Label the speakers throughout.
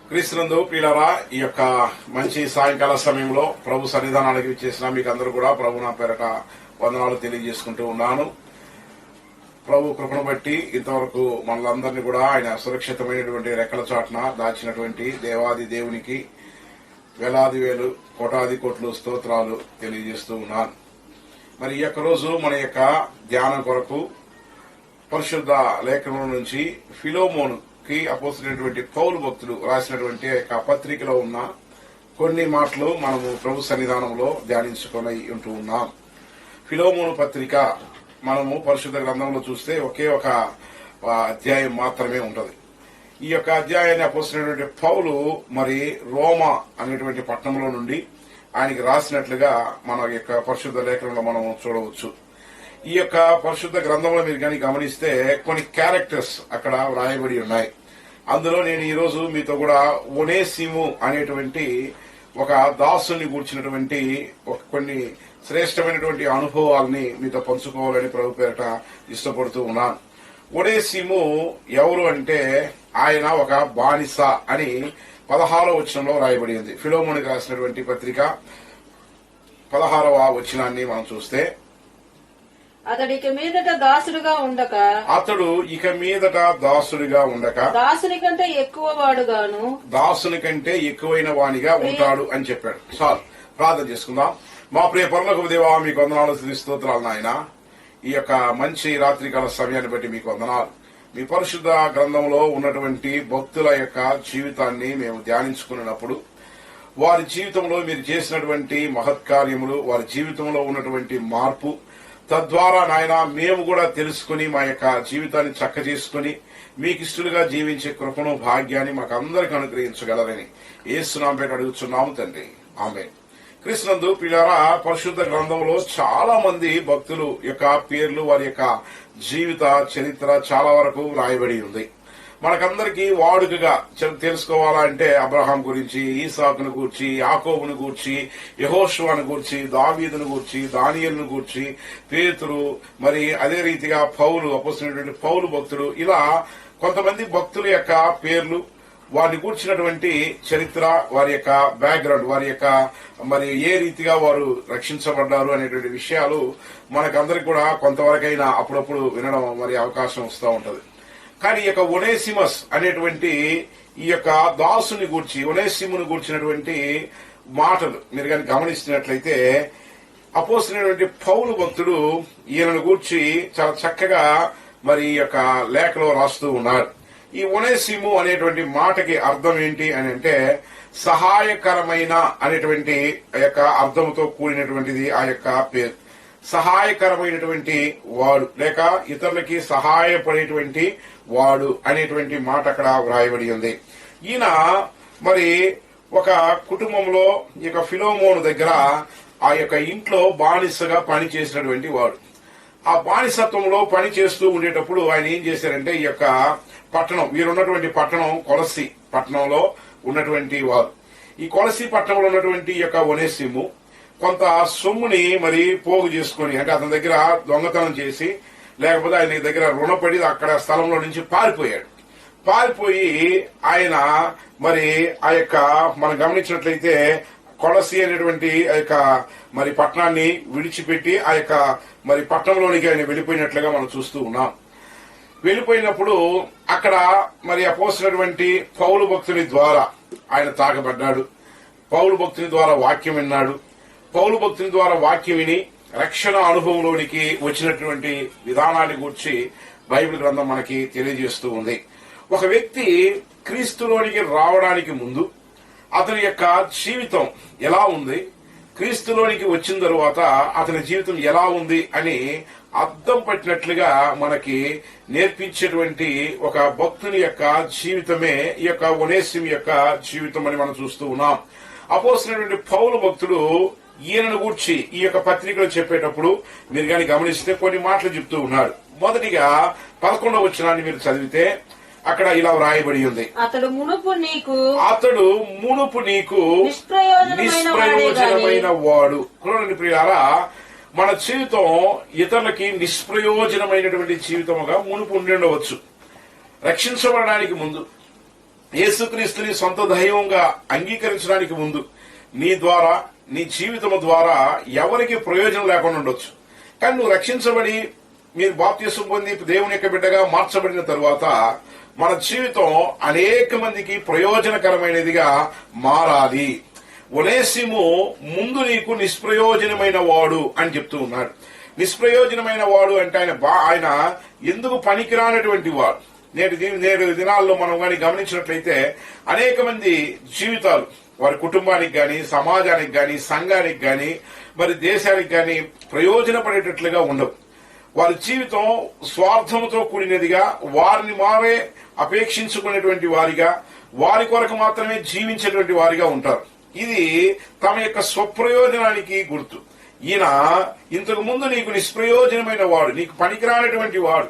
Speaker 1: క్రీస్తునందు ప్రియులారా, ఈ యొక్క మంచి సాయంకాల సమయంలో ప్రభు సన్నిధానానికి విచ్చేసిన మీకు అందరూ కూడా ప్రభు నా పేరట వందనాలు తెలియజేసుకుంటూ ఉన్నాను. ప్రభు కృపను బట్టి ఇంతవరకు మనలందరినీ కూడా ఆయన సురక్షితమైనటువంటి రెక్కల చాటున దాచినటువంటి దేవాది దేవునికి వేలాది వేలు కోటాది కోట్లు స్తోత్రాలు తెలియజేస్తూ ఉన్నాను. మరి ఈ యొక్క రోజు మన యొక్క ధ్యానం కొరకు పరిశుద్ధ లేఖనం నుంచి ఫిలోమోను అపోస్తులైనటువంటి పౌలు భక్తుడు రాసినటువంటి యొక్క పత్రికలో ఉన్న కొన్ని మాటలు మనము ప్రభు సన్నిధానంలో ధ్యానించుకొని ఉంటూ ఉన్నాం. ఫిలోమోను పత్రిక మనము పరిశుద్ధ గ్రంథంలో చూస్తే ఒకే ఒక అధ్యాయం మాత్రమే ఉంటది. ఈ యొక్క అధ్యాయాన్ని అపోస్తులైనటువంటి పౌలు మరి రోమా అనేటువంటి పట్టణంలో నుండి ఆయనకి రాసినట్లుగా మన యొక్క పరిశుద్ధ లేఖనంలో మనం చూడవచ్చు. ఈ యొక్క పరిశుద్ధ గ్రంథంలో మీరు కానీ గమనిస్తే కొన్ని క్యారెక్టర్స్ అక్కడ వ్రాయబడి ఉన్నాయి. అందులో నేను ఈ రోజు మీతో కూడా ఒనేసిము అనేటువంటి ఒక దాసుని గూర్చినటువంటి కొన్ని శ్రేష్టమైనటువంటి అనుభవాల్ని మీతో పంచుకోవాలని ప్రభు పేరట ఇష్టపడుతూ ఉన్నాను. ఒనేసిము ఎవరు అంటే ఆయన ఒక బానిస అని 16వ వచనంలో రాయబడి ఉంది. ఫిలోమోనుకి రాసినటువంటి పత్రిక 16వ వచనాన్ని మనం చూస్తే,
Speaker 2: అతడు ఇక మీదట దాసుడుగా ఉండక దాసుని కంటే ఎక్కువ వాడుగాను
Speaker 1: దాసుని కంటే ఎక్కువైన వానిగా ఉంటాడు అని చెప్పాడు. చాలు ప్రార్థన చేసుకుందాం. మా ప్రియ పరలోకపు దేవా, మీకు వందనాలు స్తోత్రాలు నాయన. ఈ యొక్క మంచి రాత్రికాల సమయాన్ని బట్టి మీకు వందనాలు. మీ పరిశుద్ధ గ్రంథంలో ఉన్నటువంటి భక్తుల యొక్క జీవితాన్ని మేము ధ్యానించుకున్నప్పుడు వారి జీవితంలో మీరు చేసినటువంటి మహత్కార్యములు, వారి జీవితంలో ఉన్నటువంటి మార్పు, తద్వారా నాయన మేము కూడా తెలుసుకుని మా యొక్క జీవితాన్ని చక్క చేసుకుని మీకు ఇష్టలుగా జీవించే కృపను భాగ్యాన్ని మాకు అందరికి అనుగ్రహించగలరని యేసు నామమున అడుగుచున్నాము తండ్రి, ఆమేన్. క్రీస్తునందు ప్రియులారా, పరిశుద్ధ గ్రంథంలో చాలా మంది భక్తులు యొక్క పేర్లు, వారి యొక్క జీవిత చరిత్ర చాలా వరకు రాయబడి ఉంది. మనకందరికీ వాడుకగా తెలుసుకోవాలంటే అబ్రహాం గురించి, ఈసాకును గూర్చి, యాకోబును గూర్చి, యెహోషువను గూర్చి, దావీదును గూర్చి, దానియేలును గూర్చి, పేతురు, మరి అదే రీతిగా పౌలు, అపోస్తలుడైనటువంటి పౌలు భక్తుడు, ఇలా కొంతమంది భక్తుల యొక్క పేర్లు, వారిని కూర్చున్నటువంటి చరిత్ర, వారి యొక్క బ్యాక్గ్రౌండ్, వారి యొక్క మరి ఏ రీతిగా వారు రక్షించబడ్డారు అనేటువంటి విషయాలు మనకందరికి కూడా కొంతవరకైనా అప్పుడప్పుడు వినడం మరి అవకాశం వస్తూ ఉంటది. కానీ ఈ యొక్క ఒనేసిమస్ అనేటువంటి ఈ యొక్క దాసుని గూర్చి, ఒనేసిమును గూర్చినటువంటి మాటలు మీరు కానీ గమనిస్తున్నట్లయితే అపోస్తలుడైనటువంటి పౌలు భక్తుడు ఈయనను గూర్చి చాలా చక్కగా మరి ఈ యొక్క లేఖలో రాస్తూ ఉన్నాడు. ఈ ఒనేసిము అనేటువంటి మాటకి అర్థం ఏంటి అని అంటే సహాయకరమైన అనేటువంటి యొక్క అర్థంతో కూడినటువంటిది ఆ యొక్క పేరు. సహాయకరమైనటువంటి వాడు లేక ఇతరులకి సహాయపడేటువంటి వాడు అనేటువంటి మాట అక్కడ వ్రాయబడి ఉంది. ఈయన మరి ఒక కుటుంబంలో ఈ యొక్క ఫిలోమోను దగ్గర ఆ యొక్క ఇంట్లో బానిసగా పనిచేసినటువంటి వాడు. ఆ బానిసత్వంలో పని చేస్తూ ఉండేటప్పుడు ఆయన ఏం చేశారంటే ఈ యొక్క పట్టణం, వీరున్నటువంటి పట్టణం కొలసి పట్టణంలో ఉన్నటువంటి వారు. ఈ కొలసి పట్టణంలో ఉన్నటువంటి ఈ యొక్క ఒనేసిము కొంత సొమ్ముని మరి పోగు చేసుకుని, అంటే అతని దగ్గర దొంగతనం చేసి లేకపోతే ఆయన దగ్గర రుణపడి అక్కడ స్థలంలో నుంచి పారిపోయి ఆయన మరి ఆ యొక్క మనం గమనించినట్లయితే కొలసి అనేటువంటి ఆ యొక్క మరి పట్టణాన్ని విడిచిపెట్టి ఆ యొక్క మరి పట్టణంలోనికి ఆయన వెళ్లిపోయినట్లుగా మనం చూస్తూ ఉన్నాం. వెళ్లిపోయినప్పుడు అక్కడ మరి అపోస్తులైనటువంటి పౌలు భక్తుని ద్వారా ఆయన తాకబడ్డాడు. పౌలు భక్తుని ద్వారా వాక్యం విన్నాడు. పౌలు భక్తుని ద్వారా వాక్యం విని రక్షణ అనుభవంలోనికి వచ్చినటువంటి విధానాన్ని గూర్చి బైబిల్ గ్రంథం మనకి తెలియజేస్తూ ఉంది. ఒక వ్యక్తి క్రీస్తులోనికి రావడానికి ముందు అతని యొక్క జీవితం ఎలా ఉంది, క్రీస్తులోనికి వచ్చిన తరువాత అతని జీవితం ఎలా ఉంది అని అద్దం పట్టినట్లుగా మనకి నేర్పించేటువంటి ఒక భక్తుని యొక్క జీవితమే ఈ యొక్క ఒనేసిము యొక్క జీవితం అని మనం చూస్తూ ఉన్నాం. అపోస్తలుడైనటువంటి పౌలు భక్తుడు ఈయనను గూర్చి ఈ యొక్క పత్రికలో చెప్పేటప్పుడు మీరు కానీ గమనిస్తే కొన్ని మాటలు చెప్తూ ఉన్నాడు. మొదటిగా 11వ వచనాన్ని మీరు చదివితే అక్కడ ఇలా వ్రాయబడి ఉంది,
Speaker 2: అతడు మునుపు నీకు
Speaker 1: నిష్ప్రయోజనమైన వాడు. ప్రియారా, మన జీవితం ఇతరులకి నిష్ప్రయోజనమైనటువంటి జీవితముగా మునుపు ఉండి ఉండవచ్చు. రక్షించబడడానికి ముందు యేసుక్రీస్తుని సొంత దైవంగా అంగీకరించడానికి ముందు నీ ద్వారా, నీ జీవితం ద్వారా ఎవరికి ప్రయోజనం లేకుండా ఉండొచ్చు. కానీ నువ్వు రక్షించబడి మీరు బాప్తిసం పొంది దేవుని యొక్క బిడ్డగా మార్చబడిన తరువాత మన జీవితం అనేక మందికి ప్రయోజనకరమైనదిగా మారాలి. ఒనేసిము ముందు నీకు నిష్ప్రయోజనమైన వాడు అని చెప్తూ ఉన్నాడు. నిష్ప్రయోజనమైన వాడు అంటే ఆయన ఎందుకు పనికిరానటువంటి వాడు. నేడు దినాల్లో మనం కానీ గమనించినట్లయితే అనేక మంది జీవితాలు వారి కుటుంబానికి గాని, సమాజానికి గాని, సంఘానికి గాని, మరి దేశానికి గాని ప్రయోజనపడేటట్లుగా ఉండవు. వారి జీవితం స్వార్థముతో కూడినదిగా, వారిని వారే అపేక్షించుకునేటువంటి వారిగా, వారి కొరకు మాత్రమే జీవించేటువంటి వారిగా ఉంటారు. ఇది తమ యొక్క స్వప్రయోజనానికి గుర్తు. ఈయన ఇంతకు ముందు నీకు నిష్ప్రయోజనమైన వాడు, నీకు పనికిరానటువంటి వాడు,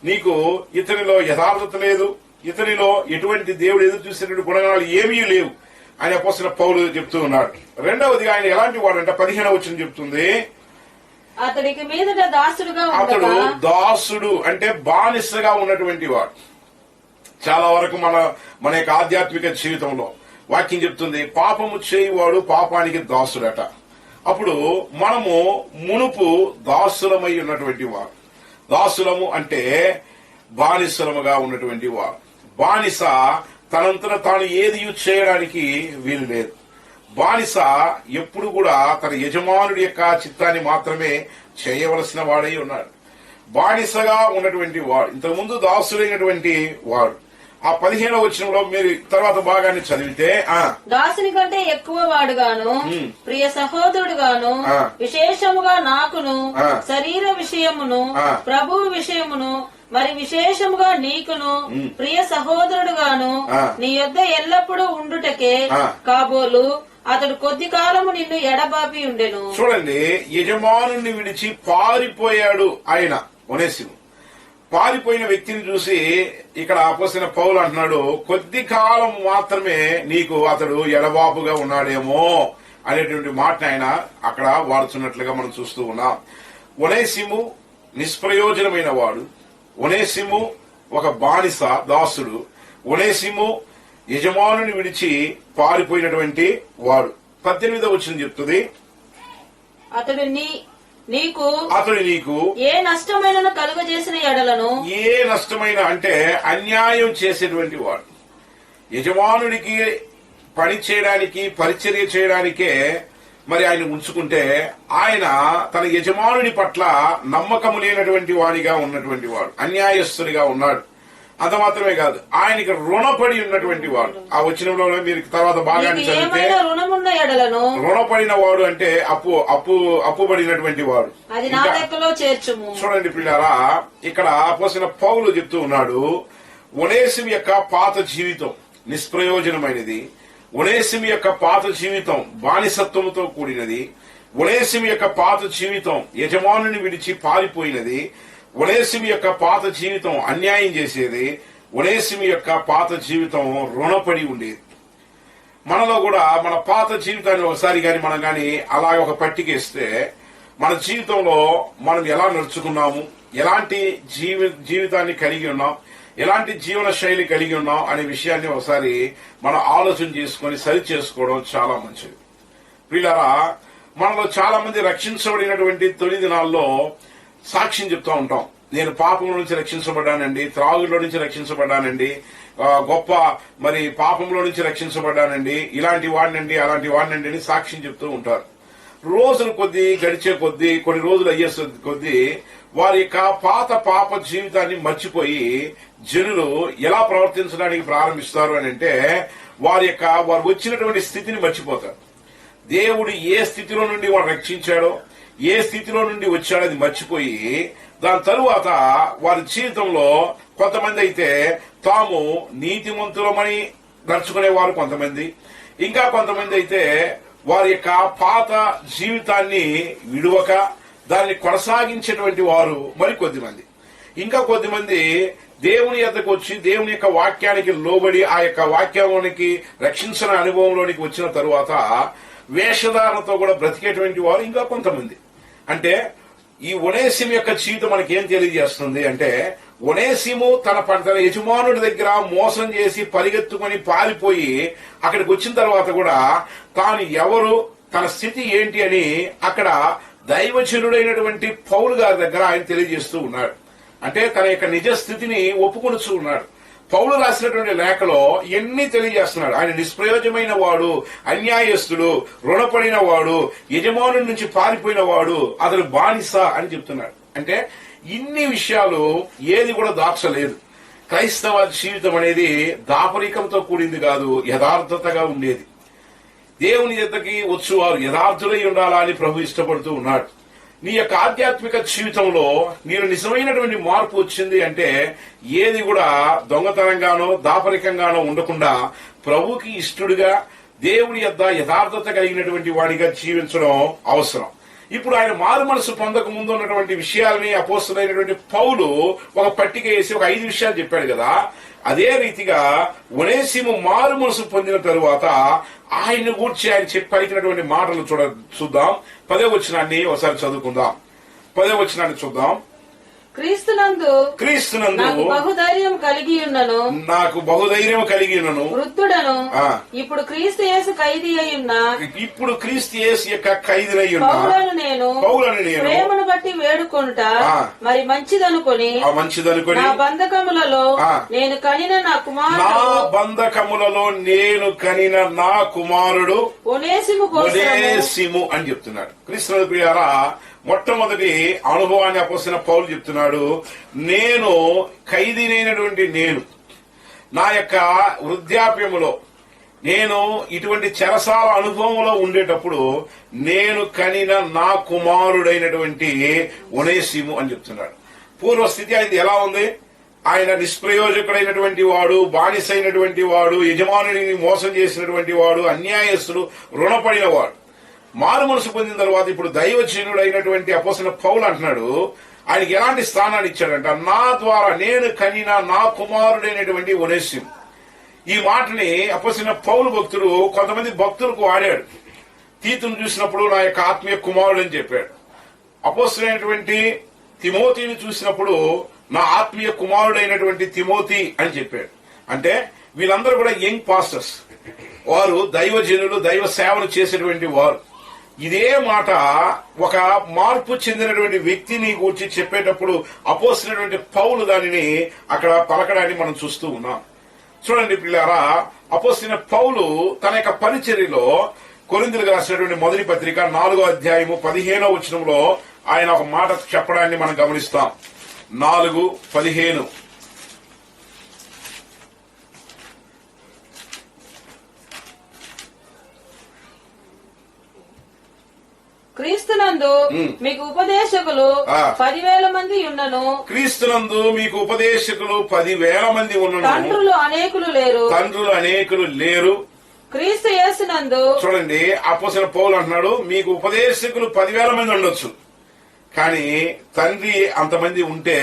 Speaker 1: నీకు ఇతనిలో యథార్థత లేదు, ఇతనిలో ఎటువంటి దేవుడు ఎదురు చూసేటువంటి గుణగణాలు ఏమీ లేవు అని అపోస్తలుడైన పౌలు చెప్తూ ఉన్నాడు. రెండవది ఆయన ఎలాంటి వాడు అంటే 15వ వచనం చెప్తుంది,
Speaker 2: అతడికి మీదట దాసుడుగా
Speaker 1: అతడు
Speaker 2: ఉండగా.
Speaker 1: దాసుడు అంటే బానిసగా ఉన్నటువంటి వాడు. చాలా వరకు మన యొక్క ఆధ్యాత్మిక జీవితంలో వాక్యం చెప్తుంది, పాపము చేయువాడు పాపానికి దాసుడట. అప్పుడు మనము మునుపు దాసులమై ఉన్నటువంటి వారు. దాసులము అంటే బానిసలముగా ఉన్నటువంటి వారు. బానిస తనంతట తాను ఏది చేయడానికి వీలు లేదు. బానిస ఎప్పుడు కూడా తన యజమానుడి యొక్క చిత్తాన్ని మాత్రమే చేయవలసిన వాడై ఉన్నాడు. బానిసగా ఉన్నటువంటి వాడు, ఇంతకుముందు దాసుడైనటువంటి వాడు. ఆ 15వ వచనంలో మీరు తర్వాత భాగాన్ని చదివితే,
Speaker 2: దాసుని కంటే ఎక్కువ వాడుగాను, ప్రియ సహోదరుడుగాను, విశేషముగా నాకును, శరీర విషయమును, ప్రభువు విషయమును, మరి విశేషముగా నీకును, ప్రియ సహోదరుడుగాను నీ యొద్ద ఎల్లప్పుడూ ఉండుటకే కాబోలు అతడు కొద్ది కాలము నిన్ను ఎడబాపి ఉండెను.
Speaker 1: చూడండి, యజమానుని విడిచి పారిపోయాడు ఆయన ఒనేసిము. పారిపోయిన వ్యక్తిని చూసి ఇక్కడ అపోస్తలుడైన పౌలు అంటున్నాడు, కొద్ది కాలం మాత్రమే నీకు అతడు ఎడబాపుగా ఉన్నాడేమో అనేటువంటి మాట ఆయన అక్కడ వాడుతున్నట్లుగా మనం చూస్తూ ఉన్నాం. ఒనేసిము నిష్ప్రయోజనమైన వాడు. ఒనేసిము ఒక బానిస, దాసుడు. ఒనేసిము యజమానుని విడిచి పారిపోయినటువంటి వాడు. 18వ వచనం చెప్తుంది,
Speaker 2: అతడు నీకు
Speaker 1: ఏ
Speaker 2: నష్టమైన కలుగజేసిన ఎడలను,
Speaker 1: ఏ నష్టమైన అంటే అన్యాయం చేసేటువంటి వాడు. యజమానుడికి పని చేయడానికి, పరిచర్య చేయడానికే మరి ఆయన ఉంచుకుంటే ఆయన తన యజమానుడి పట్ల నమ్మకము లేనటువంటి వాడిగా ఉన్నటువంటి వాడు, అన్యాయస్తుడిగా ఉన్నాడు. అంత మాత్రమే కాదు, ఆయనకి రుణపడి ఉన్నటువంటి వాడు. ఆ వచనంలో మీరు తర్వాత భాగాన్ని చదివితే,
Speaker 2: రుణమున్న ఎడలను,
Speaker 1: రుణపడిన వాడు అంటే అప్పుబడినటువంటి వాడు.
Speaker 2: అది నా లెక్కలో చేర్చుము.
Speaker 1: చూడండి పిల్లారా, ఇక్కడ అపోస్తలుడైన పౌలు చెప్తూ ఉన్నాడు, ఒనేసిము యొక్క పాత జీవితం నిష్ప్రయోజనమైనది. ఒనేసిము యొక్క పాత జీవితం బానిసత్వంతో కూడినది. ఒనేసిము యొక్క పాత జీవితం యజమానుని విడిచి పారిపోయినది. ఒనేసిము యొక్క పాత జీవితం అన్యాయం చేసేది. ఒనేసిము యొక్క పాత జీవితం రుణపడి ఉండేది. మనలో కూడా మన పాత జీవితాన్ని ఒకసారి మనం గాని అలాగ ఒక పట్టికేస్తే మన జీవితంలో మనం ఎలా నడుచుకున్నాము, ఎలాంటి జీవితాన్ని కలిగి ఉన్నాం, ఎలాంటి జీవన శైలి కలిగి ఉన్నాం అనే విషయాన్ని ఒకసారి మనం ఆలోచన చేసుకుని సరి చేసుకోవడం చాలా మంచిది. ప్రియులారా, మనలో చాలా మంది రక్షించబడినటువంటి తొలి దినాల్లో సాక్ష్యం చెప్తూ ఉంటాం. నేను పాపంలో నుంచి రక్షించబడ్డానండి, త్రాగులో నుంచి రక్షించబడ్డానండి, గొప్ప మరి పాపంలో నుంచి రక్షించబడ్డానండి, ఇలాంటి వాడినండి, అలాంటి వాడినండి అని సాక్ష్యం చెప్తూ ఉంటారు. రోజులు కొద్దీ గడిచే కొద్దీ, కొన్ని రోజులు అయ్యే కొద్దీ వారి యొక్క పాత పాప జీవితాన్ని మర్చిపోయి జనులు ఎలా ప్రవర్తించడానికి ప్రారంభిస్తారు అని అంటే వారు వచ్చినటువంటి స్థితిని మర్చిపోతారు. దేవుడు ఏ స్థితిలో నుండి వాడు రక్షించాడో, ఏ స్థితిలో నుండి వచ్చాడో అది మర్చిపోయి దాని తరువాత వారి జీవితంలో కొంతమంది అయితే తాము నీతిమంతులమని నడుచుకునేవారు కొంతమంది, ఇంకా కొంతమంది అయితే వారి యొక్క పాత జీవితాన్ని విడువక దాన్ని కొనసాగించేటువంటి వారు మరి కొద్దిమంది. ఇంకా కొద్దిమంది దేవుని యొద్దకు వచ్చి దేవుని యొక్క వాక్యానికి లోబడి ఆ యొక్క వాక్యానికి రక్షించిన అనుభవంలోనికి వచ్చిన తరువాత వేషధారణతో కూడా బ్రతికేటువంటి వారు ఇంకా కొంతమంది. అంటే ఈ ఒనేసిము యొక్క జీవితం మనకేం తెలియజేస్తుంది అంటే, ఒనేసిము తన యజమానుడి దగ్గర మోసం చేసి పరిగెత్తుకొని పారిపోయి అక్కడికి వచ్చిన తర్వాత కూడా తాను ఎవరు, తన స్థితి ఏంటి అని అక్కడ దైవజనుడైనటువంటి పౌలు గారి దగ్గర ఆయన తెలియజేస్తూ ఉన్నాడు. అంటే తన యొక్క నిజ స్థితిని ఒప్పుకొనుచూ ఉన్నాడు. పౌలు రాసినటువంటి లేఖలో ఎన్ని తెలియజేస్తున్నాడు. ఆయన నిష్ప్రయోజమైన వాడు, అన్యాయస్తుడు, రుణపడిన వాడు, యజమానుడి నుంచి పారిపోయిన వాడు, అతను బానిస అని చెప్తున్నాడు. అంటే ఇన్ని విషయాలు ఏది కూడా దాచలేదు. క్రైస్తవ జీవితం అనేది దాపరికంతో కూడింది కాదు, యథార్థతగా ఉండేది. దేవుని యొద్దకి వచ్చువారు యథార్థులై ఉండాలా అని ప్రభు ఇష్టపడుతూ ఉన్నాడు. నీ యొక్క ఆధ్యాత్మిక జీవితంలో నీరు నిజమైనటువంటి మార్పు వచ్చింది అంటే ఏది కూడా దొంగతనంగానో దాపరికంగానో ఉండకుండా ప్రభుకి ఇష్టడుగా దేవుని యొద్ద యథార్థత కలిగినటువంటి వాడిగా జీవించడం అవసరం. ఇప్పుడు ఆయన మారు మనసు పొందక ముందు ఉన్నటువంటి విషయాలని అపోస్తలుడైనటువంటి పౌలు ఒక పట్టిక వేసి ఒక 5 విషయాలు చెప్పాడు కదా. అదే రీతిగా ఒనేసిము మారు మనసు పొందిన తరువాత ఆయన గూర్చి ఆయన పలికినటువంటి మాటలు చూద్దాం. 10వ వచనాన్ని ఒకసారి చదువుకుందాం. 10వ వచనాన్ని చూద్దాం.
Speaker 2: క్రీస్తునందు నాకు బహుధైర్యం కలిగి ఉన్నను వృద్ధుడను ఇప్పుడు క్రీస్తు యేసు ఖైదీ అయ్యున్న
Speaker 1: యొక్క ఖైదీ
Speaker 2: పౌలను నేను ప్రేమను బట్టి వేడుకొనుట మరి మంచిదనుకొని నా బంధకములలో నేను కనిన నా కుమారుడు
Speaker 1: ఒనేసిము అని చెప్తున్నాడు. క్రీస్తు ప్రియారా, మొట్టమొదటి అనుభవాన్ని అపోస్తలుడైన పౌలు చెప్తున్నాడు. నేను ఖైదీనైనటువంటి నా యొక్క వృద్ధాప్యములో, నేను ఇటువంటి చెరసాల అనుభవంలో ఉండేటప్పుడు నేను కనిన నా కుమారుడైనటువంటి ఒనేసిము అని చెప్తున్నాడు. పూర్వస్థితి ఆయనది ఎలా ఉంది? ఆయన నిష్ప్రయోజకుడైనటువంటి వాడు, బానిసైనటువంటి వాడు, యజమానుడిని మోసం చేసినటువంటి వాడు, అన్యాయస్తుడు, రుణపడిన వాడు. మారు మనసు పొందిన తర్వాత ఇప్పుడు దైవజనుడైనటువంటి అపోస్తలుడైన పౌలు అంటున్నాడు, ఆయనకి ఎలాంటి స్థానాన్ని ఇచ్చాడంట? నా ద్వారా నేను కనిన నా కుమారుడైనటువంటి ఒనేసిము. ఈ మాటని అపోస్తలుడైన పౌలు భక్తుడు కొంతమంది భక్తులకు వాడాడు. తీతును చూసినప్పుడు నా యొక్క ఆత్మీయ కుమారుడు అని చెప్పాడు. అపోస్తలుడైనటువంటి తిమోతిని చూసినప్పుడు నా ఆత్మీయ కుమారుడైనటువంటి తిమోతి అని చెప్పాడు. అంటే వీళ్ళందరూ కూడా యంగ్ పాస్టర్స్, వారు దైవజనులు, దైవ సేవలు చేసేటువంటి వారు. ఇదే మాట ఒక మార్పు చెందినటువంటి వ్యక్తిని గురించి చెప్పేటప్పుడు అపోస్తలుడైనటువంటి పౌలు దానిని అక్కడ పలకడాన్ని మనం చూస్తూ ఉన్నాం. చూడండి పిల్లారా, అపోస్తలుడైన పౌలు తన యొక్క పరిచర్యలో కొరింథీయులకు రాసినటువంటి మొదటి పత్రిక 4వ అధ్యాయము 15వ వచనంలో ఆయన ఒక మాట చెప్పడాన్ని మనం గమనిస్తాం. 4:15.
Speaker 2: క్రీస్తునందు మీకు ఉపదేశకులు 10,000 మంది ఉన్నను.
Speaker 1: క్రీస్తునందు మీకు ఉపదేశకులు 10,000 మంది ఉన్నను.
Speaker 2: తండ్రులు అనేకులు లేరు. క్రీస్తు యేసునందు
Speaker 1: చూడండి, అపోస్తలుడైన పౌలు అంటున్నాడు, మీకు ఉపదేశకులు 10,000 మంది ఉండొచ్చు, కానీ తండ్రి అంతమంది ఉంటే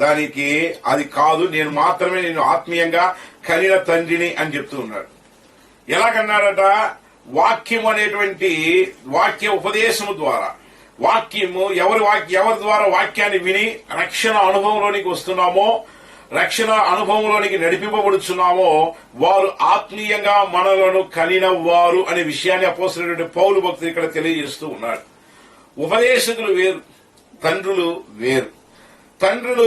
Speaker 1: దానికి అది కాదు, నేను మాత్రమే నేను ఆత్మీయంగా కనిన తండ్రిని అని చెప్తూ ఉన్నాడు. ఎలాగన్నాడట? వాక్యం అనేటువంటి వాక్య ఉపదేశము ద్వారా, వాక్యము ఎవరి ద్వారా వాక్యాన్ని విని రక్షణ అనుభవంలోనికి వస్తున్నామో, రక్షణ అనుభవంలోనికి నడిపింపబడుచున్నామో వారు ఆత్మీయంగా మనలను కనిన వారు అనే విషయాన్ని అపోస్తలుడైన పౌలు భక్తుడు ఇక్కడ తెలియజేస్తూ ఉన్నాడు. ఉపదేశకులు వేరు, తండ్రులు వేరు. తండ్రి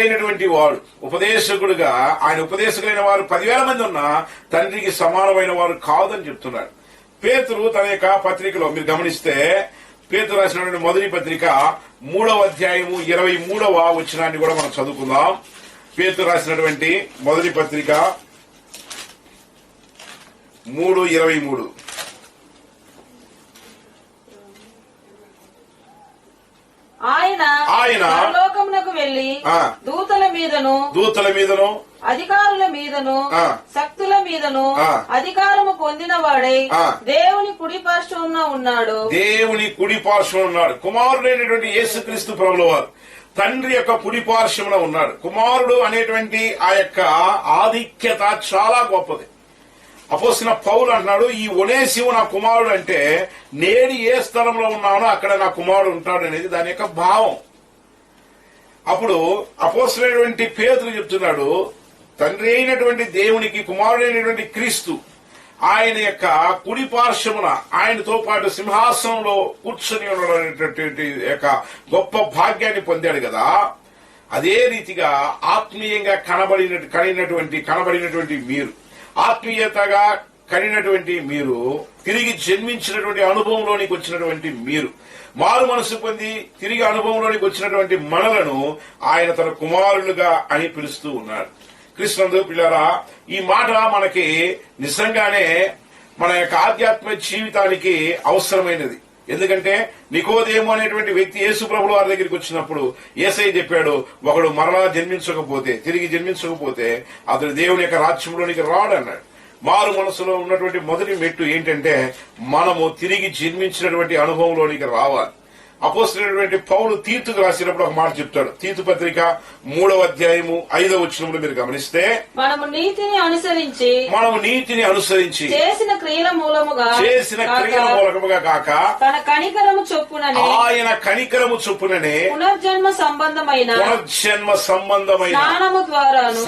Speaker 1: అయినటువంటి వాడు ఉపదేశకుడుగా, ఆయన ఉపదేశకులైన వారు 10,000 మంది ఉన్నా తండ్రికి సమానమైన వారు కాదని చెప్తున్నాడు. పేతురు తన యొక్క పత్రికలో మీరు గమనిస్తే, పేతురు రాసినటువంటి మొదటి పత్రిక 3వ అధ్యాయము 23వ వచనాన్ని కూడా మనం చదువుకుందాం. పేతురు రాసినటువంటి మొదటి పత్రిక 3:23.
Speaker 2: ఆయన పరలోకమునకు వెళ్లి దూతల మీదను అధికారుల మీదను శక్తుల మీదను అధికారము పొందిన వాడై దేవుని కుడి పార్శ్వమున ఉన్నాడు. కుమారుడైనటువంటి యేసుక్రీస్తు ప్రభుల వారు తండ్రి యొక్క కుడి పార్శ్వమున ఉన్నాడు. కుమారుడు అనేటువంటి ఆ యొక్క ఆధిక్యత చాలా గొప్పది.
Speaker 1: అపోస్తలుడైన పౌలు అంటున్నాడు, ఈ ఒనేసిము నా కుమారుడు అంటే నేడు ఏ స్థలంలో ఉన్నానో అక్కడ నా కుమారుడు ఉంటాడు అనేది దాని యొక్క భావం. అప్పుడు అపోస్తలుడైనటువంటి పేతురు చెప్తున్నాడు, తండ్రి అయినటువంటి దేవునికి కుమారుడైనటువంటి క్రీస్తు ఆయన యొక్క కుడి పార్శ్వమున ఆయనతో పాటు సింహాసనంలో కూర్చొని ఉన్నటువంటి యొక్క గొప్ప భాగ్యాన్ని పొందాడు కదా. అదే రీతిగా ఆత్మీయంగా కనబడినటువంటి మీరు, ఆత్మీయతగా కనినటువంటి మీరు, తిరిగి జన్మించినటువంటి అనుభవంలోనికి వచ్చినటువంటి మీరు, మారు మనసు పొంది తిరిగి అనుభవంలోనికి వచ్చినటువంటి మనలను ఆయన తన కుమారులుగా అని పిలుస్తూ ఉన్నాడు. కృష్ణందు పిల్లరా, ఈ మాట మనకి నిజంగానే మన యొక్క ఆధ్యాత్మిక జీవితానికి అవసరమైనది. ఎందుకంటే నికోదేము అనేటువంటి వ్యక్తి యేసు ప్రభువు వారి దగ్గరికి వచ్చినప్పుడు యేసయ్య చెప్పాడు, ఒకడు మరలా తిరిగి జన్మించకపోతే అతడు దేవుని యొక్క రాజ్యంలోనికి రాడు అన్నాడు. మారు మనసులో ఉన్నటువంటి మొదటి మెట్టు ఏంటంటే మనము తిరిగి జన్మించినటువంటి అనుభవంలోనికి రావాలి. అపోస్తలుడైనటువంటి పౌలు తీతుకు రాసినప్పుడు ఒక మాట చెప్తాడు. తీతు పత్రిక 3వ అధ్యాయము 5వ వచనంలో మీరు గమనిస్తే,
Speaker 2: మనము నీతిని అనుసరించి
Speaker 1: చేసిన క్రియల మూలముగా కాక
Speaker 2: తన కనికరము చొప్పుననే
Speaker 1: ఆయన కనికరము చొప్పుననే
Speaker 2: పునర్జన్మ సంబంధమైన స్నానము ద్వారాను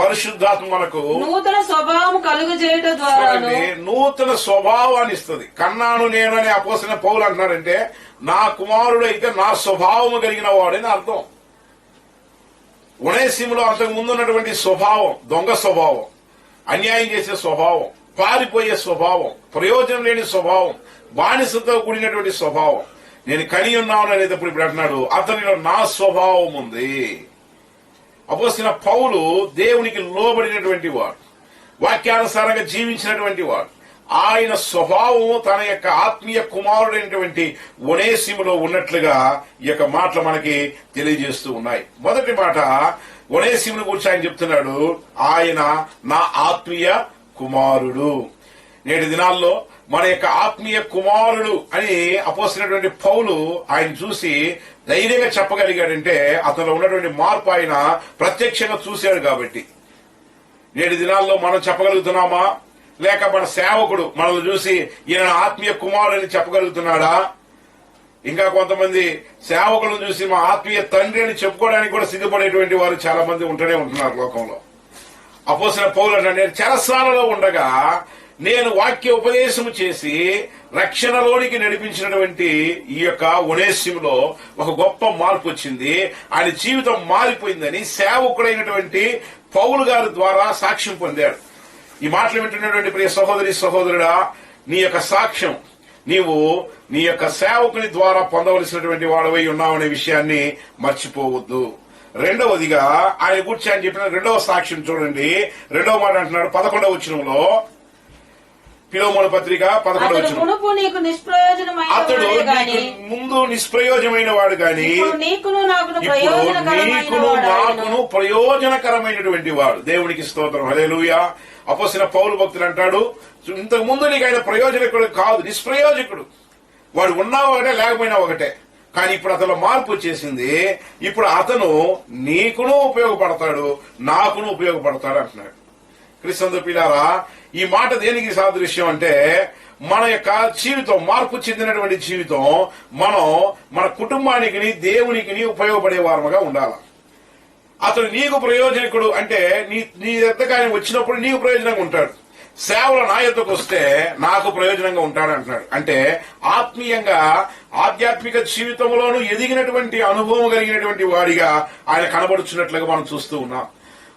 Speaker 2: పరిశుద్ధాత్మ మనకు నూతన స్వభావం కలుగజేయట ద్వారాను
Speaker 1: నూతన స్వభావాన్ని ఇస్తుంది. కన్నాను నేను అనే అపోస్తలుడైన పౌలు అంటున్నాడంటే నా కుమారుడు అయితే నా స్వభావము కలిగిన వాడని అర్థం. ఒనేసిములో అంతకు ముందు ఉన్నటువంటి స్వభావం దొంగ స్వభావం, అన్యాయం చేసే స్వభావం, పారిపోయే స్వభావం, ప్రయోజనం లేని స్వభావం, బానిసతో కూడినటువంటి స్వభావం. నేను కని ఉన్నాను అనేటప్పుడు ఇప్పుడు అంటున్నాడు అతనిలో నా స్వభావం ఉంది. అపోస్తలుడైన పౌలు దేవునికి లోబడినటువంటి వాడు, వాక్యానుసారంగా జీవించినటువంటి వాడు. ఆయన స్వభావం తన యొక్క ఆత్మీయ కుమారుడైనటువంటి ఒనేసిములో ఉన్నట్లుగా ఈ యొక్క మాటలు మనకి తెలియజేస్తూ ఉన్నాయి. మొదటి మాట, ఒనేసిమును గురించి ఆయన చెప్తున్నాడు, ఆయన నా ఆత్మీయ కుమారుడు. నేటి దినాల్లో మన యొక్క ఆత్మీయ కుమారుడు అని అపోస్తలుడైనటువంటి పౌలు ఆయన చూసి ధైర్యంగా చెప్పగలిగాడంటే అతనిలో ఉన్నటువంటి మార్పు ఆయన ప్రత్యక్షంగా చూశాడు కాబట్టి. నేటి దినాల్లో మనం చెప్పగలుగుతున్నామా? లేక మన సేవకుడు మనల్ని చూసి ఈయన ఆత్మీయ కుమారుడు అని చెప్పగలుగుతున్నాడా? ఇంకా కొంతమంది సేవకులను చూసి మా ఆత్మీయ తండ్రి అని చెప్పుకోవడానికి కూడా సిగ్గుపడేటువంటి వారు చాలా మంది ఉంటూనే ఉంటున్నారు లోకంలో. అపోస్తలుడైన పౌలు అంటే నేను చెరసాలలో ఉండగా నేను వాక్య ఉపదేశము చేసి రక్షణలోనికి నడిపించినటువంటి ఈ యొక్క ఒనేసిములో ఒక గొప్ప మార్పు వచ్చింది. ఆయన జీవితం మారిపోయిందని సేవకుడైనటువంటి పౌలు గారి ద్వారా సాక్ష్యం పొందాడు. ఈ మాటలు వింటున్నటువంటి ప్రియ సహోదరి సహోదరుడా, నీ యొక్క సాక్ష్యం నీవు నీ యొక్క సేవకుని ద్వారా పొందవలసినటువంటి వాడవై ఉన్నావనే విషయాన్ని మర్చిపోవద్దు. రెండవదిగా ఆయన గురించి ఆయన చెప్పిన రెండవ సాక్ష్యం చూడండి. రెండవ మాట అంటున్నాడు 11వ వచనంలో, ఫిలోమోను పత్రిక 11వ వచనం, అతడు ముందు నిష్ప్రయోజనమైన వాడు గాని ఇప్పుడు నీకును నాకును ప్రయోజనకరమైనటువంటి వాడు. దేవునికి స్తోత్రం, హల్లెలూయా. అపోస్తలుడైన పౌలు భక్తుడు అంటాడు, ఇంతకు ముందు నీకు ఆయన ప్రయోజనకుడు కాదు, నిష్ప్రయోజకుడు. వాడు ఉన్నా ఒకటే లేకపోయినా ఒకటే. కానీ ఇప్పుడు అతను మార్పు వచ్చేసింది. ఇప్పుడు అతను నీకును ఉపయోగపడతాడు, నాకును ఉపయోగపడతాడు అంటున్నాడు. క్రీస్తు పిల్లారా, ఈ మాట దేనికి సాదృశ్యం అంటే మన యొక్క జీవితం, మార్పు చెందినటువంటి జీవితం, మనం మన కుటుంబానికి దేవునికి ఉపయోగపడే వారముగా ఉండాలి. అతడు నీకు ప్రయోజనకుడు అంటే నీ దగ్గరకు ఆయన వచ్చినప్పుడు నీకు ప్రయోజనంగా ఉంటాడు. సేవలు నా యొద్దకు వస్తే నాకు ప్రయోజనంగా ఉంటాడు అంటున్నాడు. అంటే ఆత్మీయంగా ఆధ్యాత్మిక జీవితంలోనూ ఎదిగినటువంటి అనుభవం కలిగినటువంటి వాడిగా ఆయన కనబడుచున్నట్లుగా మనం చూస్తూ ఉన్నాం.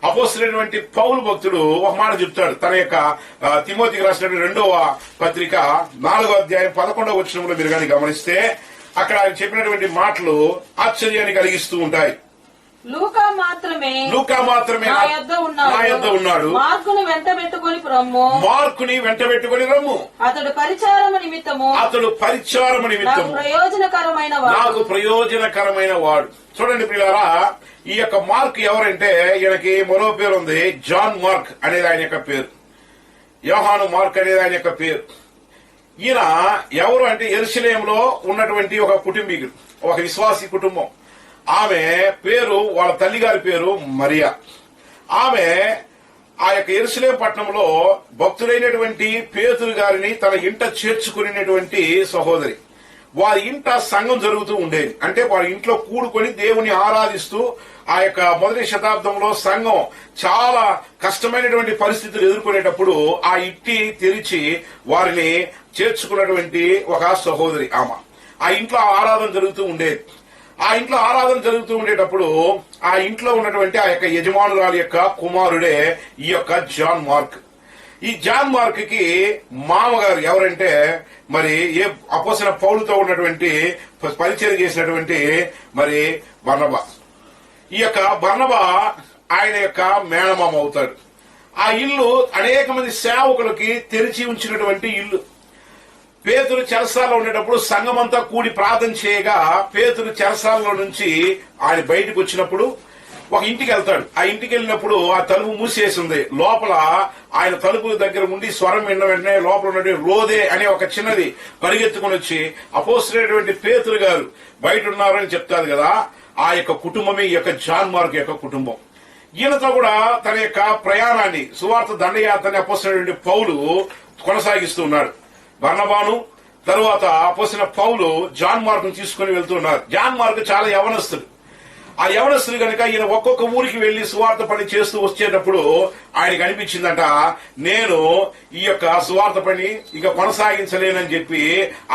Speaker 1: అపోస్తలుడైనటువంటి పౌలు భక్తుడు ఒక మాట చెప్తాడు. తన యొక్క తిమోతికి రాసినటువంటి 2వ పత్రిక 4వ అధ్యాయం 11వ వచనంలో మీరు కానీ గమనిస్తే అక్కడ ఆయన చెప్పినటువంటి మాటలు ఆశ్చర్యాన్ని కలిగిస్తూ ఉంటాయి.
Speaker 2: లూకా మాత్రమే
Speaker 1: నా యొద్ద ఉన్నాడు,
Speaker 2: మార్కుని వెంట పెట్టుకొని రమ్ము, అతడు పరిచారము నిమిత్తము నాకు ప్రయోజనకరమైన వాడు. చూడండి ప్రియులారా, ఈ యొక్క మార్క్ ఎవరంటే ఈయనకి మరో పేరు ఉంది, జాన్ మార్క్ అనేది ఆయన యొక్క పేరు, యోహాను మార్క్ అనేది ఆయన యొక్క పేరు. ఈయన ఎవరు అంటే యెరూషలేములో ఉన్నటువంటి ఒక కుటుంబీకుడు, ఒక విశ్వాసీ కుటుంబం. ఆమె పేరు, వాళ్ళ తల్లిగారి పేరు మరియా. ఆమె ఆ యొక్క యెరూషలేము పట్టణంలో భక్తులైనటువంటి పేతురు గారిని తన ఇంట చేర్చుకునేటువంటి సహోదరి. వారి ఇంట సంఘం జరుగుతూ ఉండేది. అంటే వారి ఇంట్లో కూడుకొని దేవుని ఆరాధిస్తూ ఆ యొక్క మొదటి శతాబ్దంలో సంఘం చాలా కష్టమైనటువంటి పరిస్థితులు ఎదుర్కొనేటప్పుడు ఆ ఇంటి తెరిచి వారిని చేర్చుకున్నటువంటి ఒక సహోదరి ఆమె. ఆ ఇంట్లో ఆరాధన జరుగుతూ ఉండేది. ఆ ఇంట్లో ఆరాధన జరుగుతూ ఉండేటప్పుడు ఆ ఇంట్లో ఉన్నటువంటి ఆ యొక్క యజమానురాలి యొక్క కుమారుడే ఈ యొక్క జాన్ మార్క్. ఈ జాన్ మార్క్ కి మామగారు ఎవరంటే మరి ఏ అపోస్తలుడైన పౌలుతో ఉన్నటువంటి పరిచయం చేసినటువంటి మరి బర్నబా. ఈ యొక్క బర్నబా ఆయన యొక్క మేనమామ అవుతాడు. ఆ ఇల్లు అనేక మంది సేవకులకి తెరిచి ఉంచినటువంటి ఇల్లు. పేతురు చెరసాలలో ఉండేటప్పుడు సంఘమంతా కూడి ప్రార్థన చేయగా పేతురు చెరసాలలో నుంచి ఆయన బయటకు వచ్చినప్పుడు ఒక ఇంటికి వెళ్తాడు. ఆ ఇంటికి వెళ్ళినప్పుడు ఆ తలుపు మూసేసి ఉంది. లోపల ఆయన తలుపు దగ్గర ఉండి స్వరం విన్న వెంటనే లోపల ఉన్నటువంటి రోదే అనే ఒక చిన్నది పరిగెత్తుకుని వచ్చి అపోస్తలుడైనటువంటి పేతురు గారు బయట ఉన్నారని చెప్తారు కదా. ఆ యొక్క కుటుంబమే ఈ యొక్క జాన్ మార్క్ యొక్క కుటుంబం. ఈయనతో కూడా తన యొక్క ప్రయాణాన్ని సువార్త దండయాత్రని అపోస్తలుడైనటువంటి పౌలు కొనసాగిస్తూ ఉన్నాడు. బర్నబాను తరువాత అపోస్తలుడైన పౌలు జాన్ మార్క్ ను తీసుకుని వెళ్తున్నారు. జాన్ మార్క్ చాలా యవనస్తుడు. ఆ యవనస్తులు కనుక ఈయన ఒక్కొక్క ఊరికి వెళ్లి సువార్త పని చేస్తూ వచ్చేటప్పుడు ఆయనకు అనిపించిందట, నేను ఈ యొక్క సువార్త పని ఇక కొనసాగించలేనని చెప్పి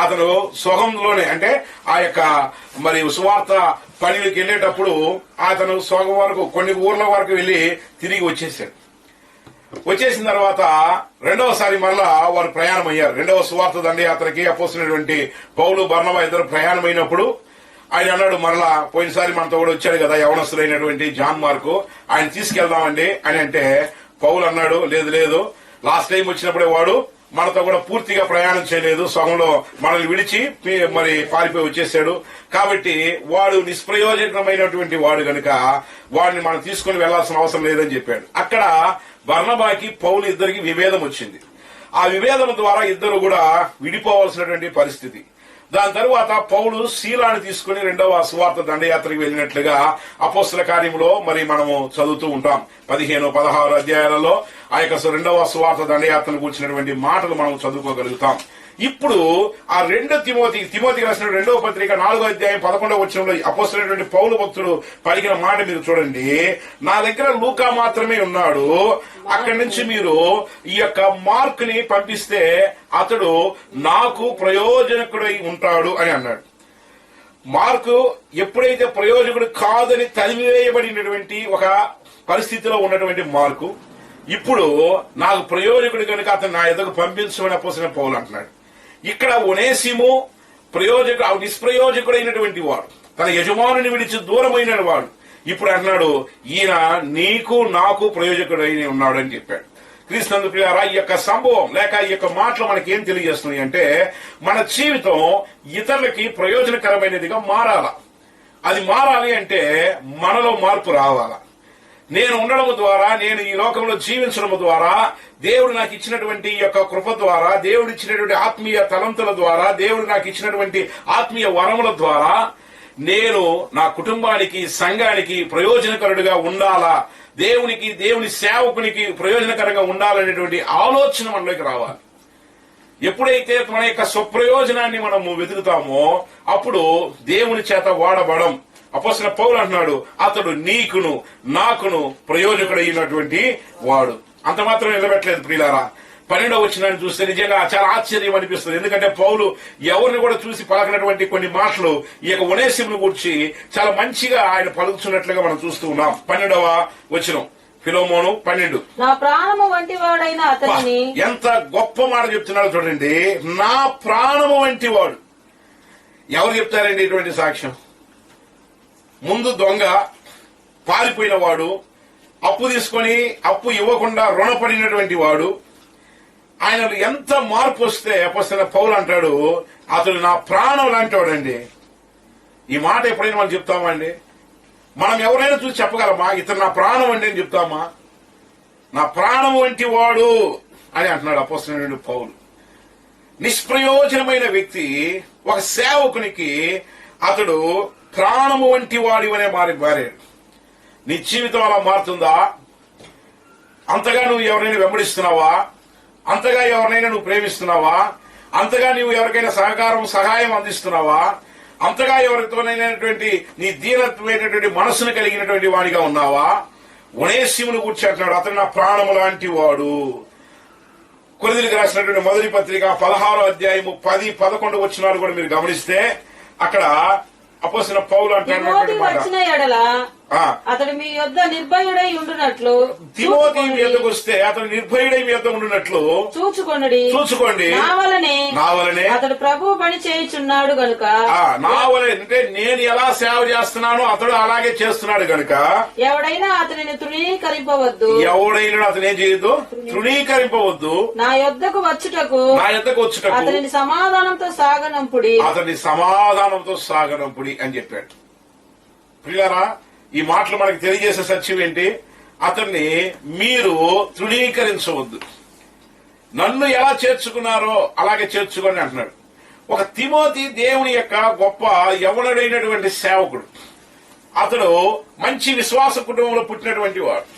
Speaker 2: అతను సొగంలోనే అంటే ఆ యొక్క మరి సువార్త పనికి వెళ్లేటప్పుడు అతను సొగం వరకు కొన్ని ఊర్ల వరకు వెళ్లి తిరిగి వచ్చేసాడు. వచ్చేసిన తర్వాత రెండవసారి మరలా వారు ప్రయాణం అయ్యారు. రెండవ సువార్త దండయాత్రకి అపోస్తలుడైనటువంటి పౌలు బర్నబా ఇద్దరు ప్రయాణం అయినప్పుడు ఆయన అన్నాడు, మరలా పోయినసారి మనతో కూడా వచ్చాడు కదా యవనస్తులైనటువంటి జాన్ మార్కు, ఆయన తీసుకెళ్దామండి అని అంటే పౌలు అన్నాడు, లేదు లేదు, లాస్ట్ టైం వచ్చినప్పుడే వాడు మనతో కూడా పూర్తిగా ప్రయాణం చేయలేదు, సగంలో మనల్ని విడిచి మరి పారిపోయి వచ్చేసాడు. కాబట్టి వాడు నిష్ప్రయోజకమైనటువంటి వాడు గనుక వాడిని మనం తీసుకుని వెళ్లాల్సిన అవసరం లేదని చెప్పాడు. అక్కడ బర్నబాకి పౌలు ఇద్దరికి విభేదం వచ్చింది. ఆ విభేదం ద్వారా ఇద్దరు కూడా విడిపోవలసినటువంటి పరిస్థితి. దాని తరువాత పౌలు శీలాన్ని తీసుకుని రెండవ సువార్త దండయాత్రకు వెళ్ళినట్లుగా అపోస్తల కార్యంలో మరి మనము చదువుతూ ఉంటాం. 15-16 అధ్యాయాలలో ఆ యొక్క రెండవ సువార్త దండయాత్రను కూర్చున్నటువంటి మాటలు మనం చదువుకోగలుగుతాం. ఇప్పుడు ఆ తిమోతికి రాసిన రెండవ పత్రిక 4వ అధ్యాయం 11వ వచనంలో అపోస్తలుడైనటువంటి పౌలు భక్తుడు పలికిన మాట మీరు చూడండి. నా దగ్గర లూకా మాత్రమే ఉన్నాడు, అక్కడి నుంచి మీరు ఈ యొక్క మార్క్ ని పంపిస్తే అతడు నాకు ప్రయోజనకుడై ఉంటాడు అని అన్నాడు. మార్కు ఎప్పుడైతే ప్రయోజకుడు కాదని తరిమివేయబడినటువంటి ఒక పరిస్థితిలో ఉన్నటువంటి మార్కు ఇప్పుడు నాకు ప్రయోజకుడు కనుక అతను నా ఎదుగు పంపించమని అపోస్తలుడైన పౌలు అంటున్నాడు. ఇక్కడ ఒనేసిము నిష్ప్రయోజకుడైనటువంటి వాడు, తన యజమానుని విడిచి దూరమైన వాడు. ఇప్పుడు అంటున్నాడు, ఈయన నీకు నాకు ప్రయోజకుడై ఉన్నాడు అని చెప్పాడు. క్రీస్తునందు ప్రియులారా, ఈ యొక్క సంభవం లేక ఈ యొక్క మాటలు మనకి ఏం తెలియజేస్తున్నాయి అంటే మన జీవితం ఇతరులకి ప్రయోజనకరమైనదిగా మారాలా. అది మారాలి అంటే మనలో మార్పు రావాలా. నేను ఉండడం ద్వారా, నేను ఈ లోకంలో జీవించడం ద్వారా, దేవుడు నాకు ఇచ్చినటువంటి ఈ యొక్క కృప ద్వారా, దేవుడు ఇచ్చినటువంటి ఆత్మీయ తలంతుల ద్వారా, దేవుడు నాకు ఇచ్చినటువంటి ఆత్మీయ వరముల ద్వారా నేను నా కుటుంబానికి సంఘానికి ప్రయోజనకరుడిగా ఉండాలా, దేవుని సేవకునికి ప్రయోజనకరంగా ఉండాలనేటువంటి ఆలోచన మనలోకి రావాలి. ఎప్పుడైతే మన యొక్క స్వప్రయోజనాన్ని మనము వెతుకుతామో అప్పుడు దేవుని చేత వాడబడం. అపోస్తలుడైన పౌలు అంటున్నాడు, అతడు నీకును నాకును ప్రయోజకుడైనటువంటి వాడు. అంత మాత్రం నిలబెట్టలేదు ప్రియులారా. 12వ వచనాన్ని చూస్తే నిజంగా చాలా ఆశ్చర్యం అనిపిస్తుంది. ఎందుకంటే పౌలు ఎవరిని కూడా చూసి పలకనటువంటి కొన్ని మాటలు ఈ యొక్క ఒనేసిమును గురించి చాలా మంచిగా ఆయన పలుకుతున్నట్లుగా మనం చూస్తూ ఉన్నాం. 12వ వచనం ఫిలోమోను 12.
Speaker 3: నా ప్రాణము వంటి వాడైన అతనిని.
Speaker 2: ఎంత గొప్ప మాట చెప్తున్నాడో చూడండి. నా ప్రాణము వంటి వాడు. ఎవరు చెప్తారండి ఇటువంటి సాక్ష్యం? ముందు దొంగ, పారిపోయిన వాడు, అప్పు తీసుకొని అప్పు ఇవ్వకుండా రుణపడినటువంటి వాడు. ఆయన ఎంత మార్పు వస్తే అపోస్తలుడైన పౌలు అంటాడు, అతడు నా ప్రాణం లాంటి వాడండి. ఈ మాట ఎప్పుడైనా మనం చెప్తామండి? మనం ఎవరైనా చూసి చెప్పగలమా ఇతను నా ప్రాణం అండి అని చెప్తామా? నా ప్రాణం వంటి వాడు అని అంటున్నాడు అపోస్తలుడైన పౌలు. నిష్ప్రయోజనమైన వ్యక్తి ఒక సేవకునికి అతడు ప్రాణము వంటి వాడి అనే మారాడు. నీ జీవితం అలా మారుతుందా? అంతగా నువ్వు ఎవరైనా వెంబడిస్తున్నావా? అంతగా ఎవరినైనా నువ్వు ప్రేమిస్తున్నావా? అంతగా నువ్వు ఎవరికైనా సహాయం అందిస్తున్నావా? అంతగా ఎవరితోనైనటువంటి నీ దీనత్వమైనటువంటి మనసును కలిగినటువంటి వాడిగా ఉన్నావా? ఒనేసిమును గురించి అంటున్నాడు, అతను నా ప్రాణము లాంటి వాడు. కొరింథీయులకు రాసినటువంటి మొదటి పత్రిక 16వ అధ్యాయము 10, 11 వచనాలు కూడా మీరు గమనిస్తే అక్కడ అపోస్తలుడైన పౌలు
Speaker 3: తిమోతి వచ్చిన ఎడల
Speaker 2: ఆ,
Speaker 3: అతడు మీ యొద్ద నిర్భయుడై ఉండునట్లు
Speaker 2: తిమోతి మీ యొద్దకు వస్తే అతను నిర్భయుడై మీ యొద్ద ఉండునట్లు చూచుకోండి. నా వలనే
Speaker 3: అతడు ప్రభు పని చేయుచున్నాడు గనుక
Speaker 2: నా వలనే అంటే నేను ఎలా సేవ చేస్తున్నానో అతడు అలాగే చేస్తున్నాడు గనుక
Speaker 3: ఎవడైనా అతనిని తృణీకరింపవద్దు.
Speaker 2: ఎవడైనా అతను ఏం చేయొద్దు, తృణీకరింపవద్దు.
Speaker 3: నా యొద్దకు వచ్చుటకు
Speaker 2: వచ్చుటకు
Speaker 3: అతనిని సమాధానంతో సాగనంపుడి.
Speaker 2: అతని సమాధానంతో సాగనంపుడి అని చెప్పాడు. ప్రియులారా, ఈ మాటలు మనకు తెలియజేసే సత్యం ఏంటి? అతన్ని మీరు తృణీకరించవద్దు. నన్ను ఎలా చేర్చుకున్నారో అలాగే చేర్చుకొని అంటున్నాడు. ఒక తిమోతి దేవుని యొక్క గొప్ప యవనుడైనటువంటి సేవకుడు. అతడు మంచి విశ్వాస కుటుంబంలో పుట్టినటువంటి వాడు.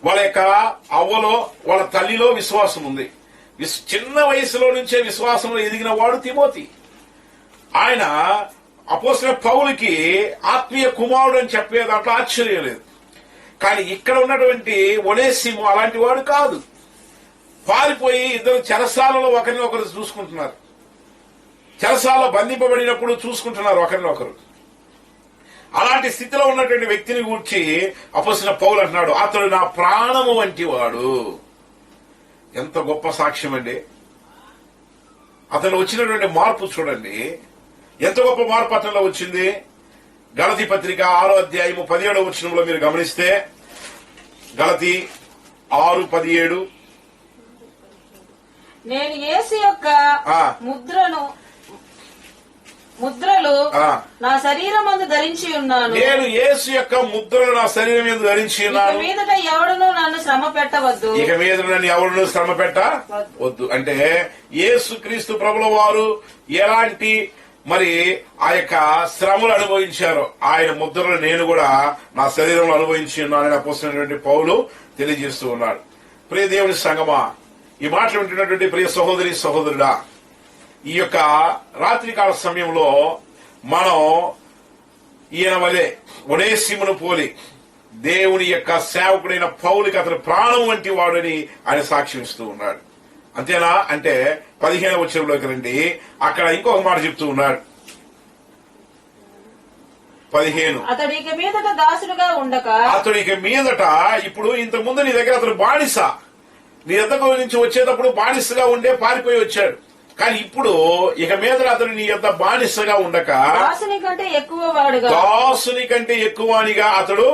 Speaker 2: వాళ్ళ యొక్క అవ్వలో వాళ్ళ తల్లిలో విశ్వాసం ఉంది. చిన్న వయసులో నుంచే విశ్వాసంలో ఎదిగిన వాడు తిమోతి. ఆయన అపోస్తలుడైన పౌలుకి ఆత్మీయ కుమారుడు అని చెప్పే దాంట్లో ఆశ్చర్యం లేదు. కానీ ఇక్కడ ఉన్నటువంటి ఒనేసిము అలాంటి వాడు కాదు. పారిపోయి ఇద్దరు చెరసాలలో ఒకరిని ఒకరు చూసుకుంటున్నారు. చెరసాలలో బంధింపబడినప్పుడు చూసుకుంటున్నారు ఒకరినొకరు. అలాంటి స్థితిలో ఉన్నటువంటి వ్యక్తిని గురించి అపోస్తలుడైన పౌలు అంటున్నాడు, అతడు నా ప్రాణము వంటి వాడు. ఎంత గొప్ప సాక్ష్యం అండి! అతను వచ్చినటువంటి మార్పు చూడండి, ఎంత గొప్ప మార్పు అతనిలో వచ్చింది. గలతీ పత్రిక 6వ అధ్యాయము 17వ వచనంలో మీరు గమనిస్తే, గలతీ 6:17,
Speaker 3: నేను యేసు యొక్క ముద్రలు నా శరీరమందు ధరించి ఉన్నాను.
Speaker 2: నేను యేసు యొక్క ముద్రలు నా శరీరం మీద ధరించి ఉన్నాను.
Speaker 3: ఇక మీదట ఎవడును నన్ను శ్రమ పెట్టవద్దు.
Speaker 2: ఇక మీద నన్ను ఎవడును శ్రమ పెట్టవద్దు. అంటే యేసు క్రీస్తు ప్రభుల వారు ఎలాంటి మరి ఆ యొక్క శ్రమలు అనుభవించారో ఆయన ముద్రలు నేను కూడా నా శరీరంలో అనుభవించి ఉన్నానని అపోస్తలుడైనటువంటి పౌలు తెలియజేస్తూ ఉన్నాడు. ప్రియ దేవుని సంగమా, ఈ మాటలు వింటున్నటువంటి ప్రియ సహోదరి సహోదరుడా, ఈ యొక్క రాత్రికాల సమయంలో మనం ఈయన వలె ఒనేసిమును పోలి దేవుని యొక్క సేవకుడైన పౌలుకి అతను ప్రాణం వంటి వాడని ఆయన సాక్ష్యం ఇస్తూ ఉన్నాడు. అంతేనా? అంటే 15వ వచనంలోకి రండి, అక్కడ ఇంకొక మాట చెప్తూ ఉన్నాడు. 15
Speaker 3: అతడు ఇక మీదట దాసుడుగా ఉండక,
Speaker 2: అతడు ఇక మీదట, ఇప్పుడు ఇంతకు ముందు నీ దగ్గర అతడు బానిస, నీ యొద్ద నుంచి వచ్చేటప్పుడు బానిసగా ఉండే పారిపోయి వచ్చాడు. కానీ ఇప్పుడు ఇక మీద అతడు నీ యొద్ద బానిసగా ఉండక
Speaker 3: దాసుని కంటే ఎక్కువ వాడుగా,
Speaker 2: దాసుని కంటే ఎక్కువనిగా అతడు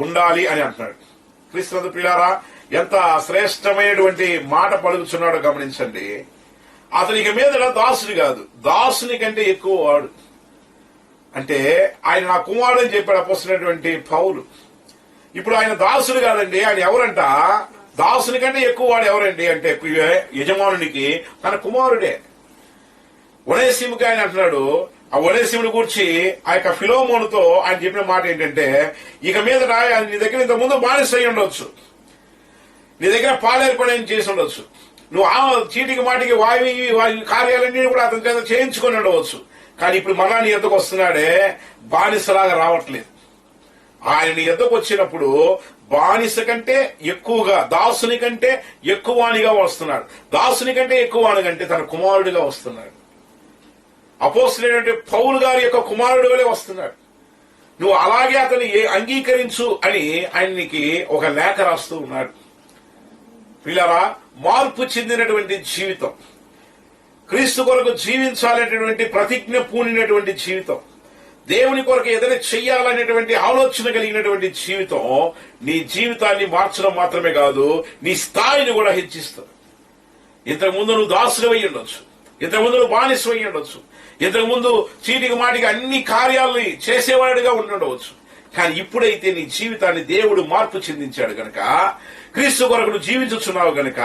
Speaker 2: ఉండాలి అని అంటున్నాడు. క్రీస్తు ప్రియులారా, ఎంత శ్రేష్టమైనటువంటి మాట పలుకుతున్నాడో గమనించండి. అతనికి మీద దాసుని కాదు, దాసుని కంటే ఎక్కువ వాడు. అంటే ఆయన నా కుమారుడు అని చెప్పాడు అపోస్తలుడైనటువంటి పౌలు. ఇప్పుడు ఆయన దాసుడు కాదండి, ఆయన ఎవరంట? దాసుని కంటే ఎక్కువ వాడు ఎవరండి అంటే యజమానునికి తన కుమారుడే. ఒనేసిముకి ఆయన అంటున్నాడు. ఆ ఒనేసిముని గురించి ఆ యొక్క ఫిలోమోనుతో ఆయన చెప్పిన మాట ఏంటంటే, ఇక మీద నీ దగ్గర ఇంత ముందు బానిస అయి ఉండొచ్చు, నీ దగ్గర పాలేరు పని చేసి ఉండొచ్చు, నువ్వు ఆ చీటికి మాటికి వాయి కార్యాలన్నీ కూడా అతని చేత చేయించుకొని ఉండవచ్చు. కానీ ఇప్పుడు మళ్ళా నీ ఎద్దకు వస్తున్నాడే, బానిసలాగా రావట్లేదు. ఆయన నీ ఎద్దకు వచ్చినప్పుడు బానిస కంటే ఎక్కువగా, దాసుని కంటే ఎక్కువనిగా వస్తున్నాడు. దాసుని కంటే ఎక్కువనికంటే తన కుమారుడిగా వస్తున్నాడు. అపోస్తలుడైనటువంటి పౌలు గారి యొక్క కుమారుడు వలె వస్తున్నాడు. నువ్వు అలాగే అతన్ని అంగీకరించు అని ఆయనకి ఒక లేఖ రాస్తూ ఉన్నాడు. పిల్లరా, మార్పు చెందినటువంటి జీవితం, క్రీస్తు కొరకు జీవించాలనేటువంటి ప్రతిజ్ఞ పూనినటువంటి జీవితం, దేవుని కొరకు ఏదైనా చెయ్యాలనేటువంటి ఆలోచన కలిగినటువంటి జీవితం నీ జీవితాన్ని మార్చడం మాత్రమే కాదు, నీ స్థాయిని కూడా హెచ్చిస్తుంది. ఇంతకుముందు నువ్వు దాసుడు అయి ఉండొచ్చు, ఇంతకుముందు నువ్వు బానిస అయి ఉండొచ్చు, ఇంతకుముందు చీటికి మాటికి అన్ని కార్యాలని చేసేవాడిగా ఉండవచ్చు. కానీ ఇప్పుడైతే నీ జీవితాన్ని దేవుడు మార్పు చెందించాడు కనుక క్రీస్తు కొరకు నువ్వు జీవించుచున్నావు గనుక,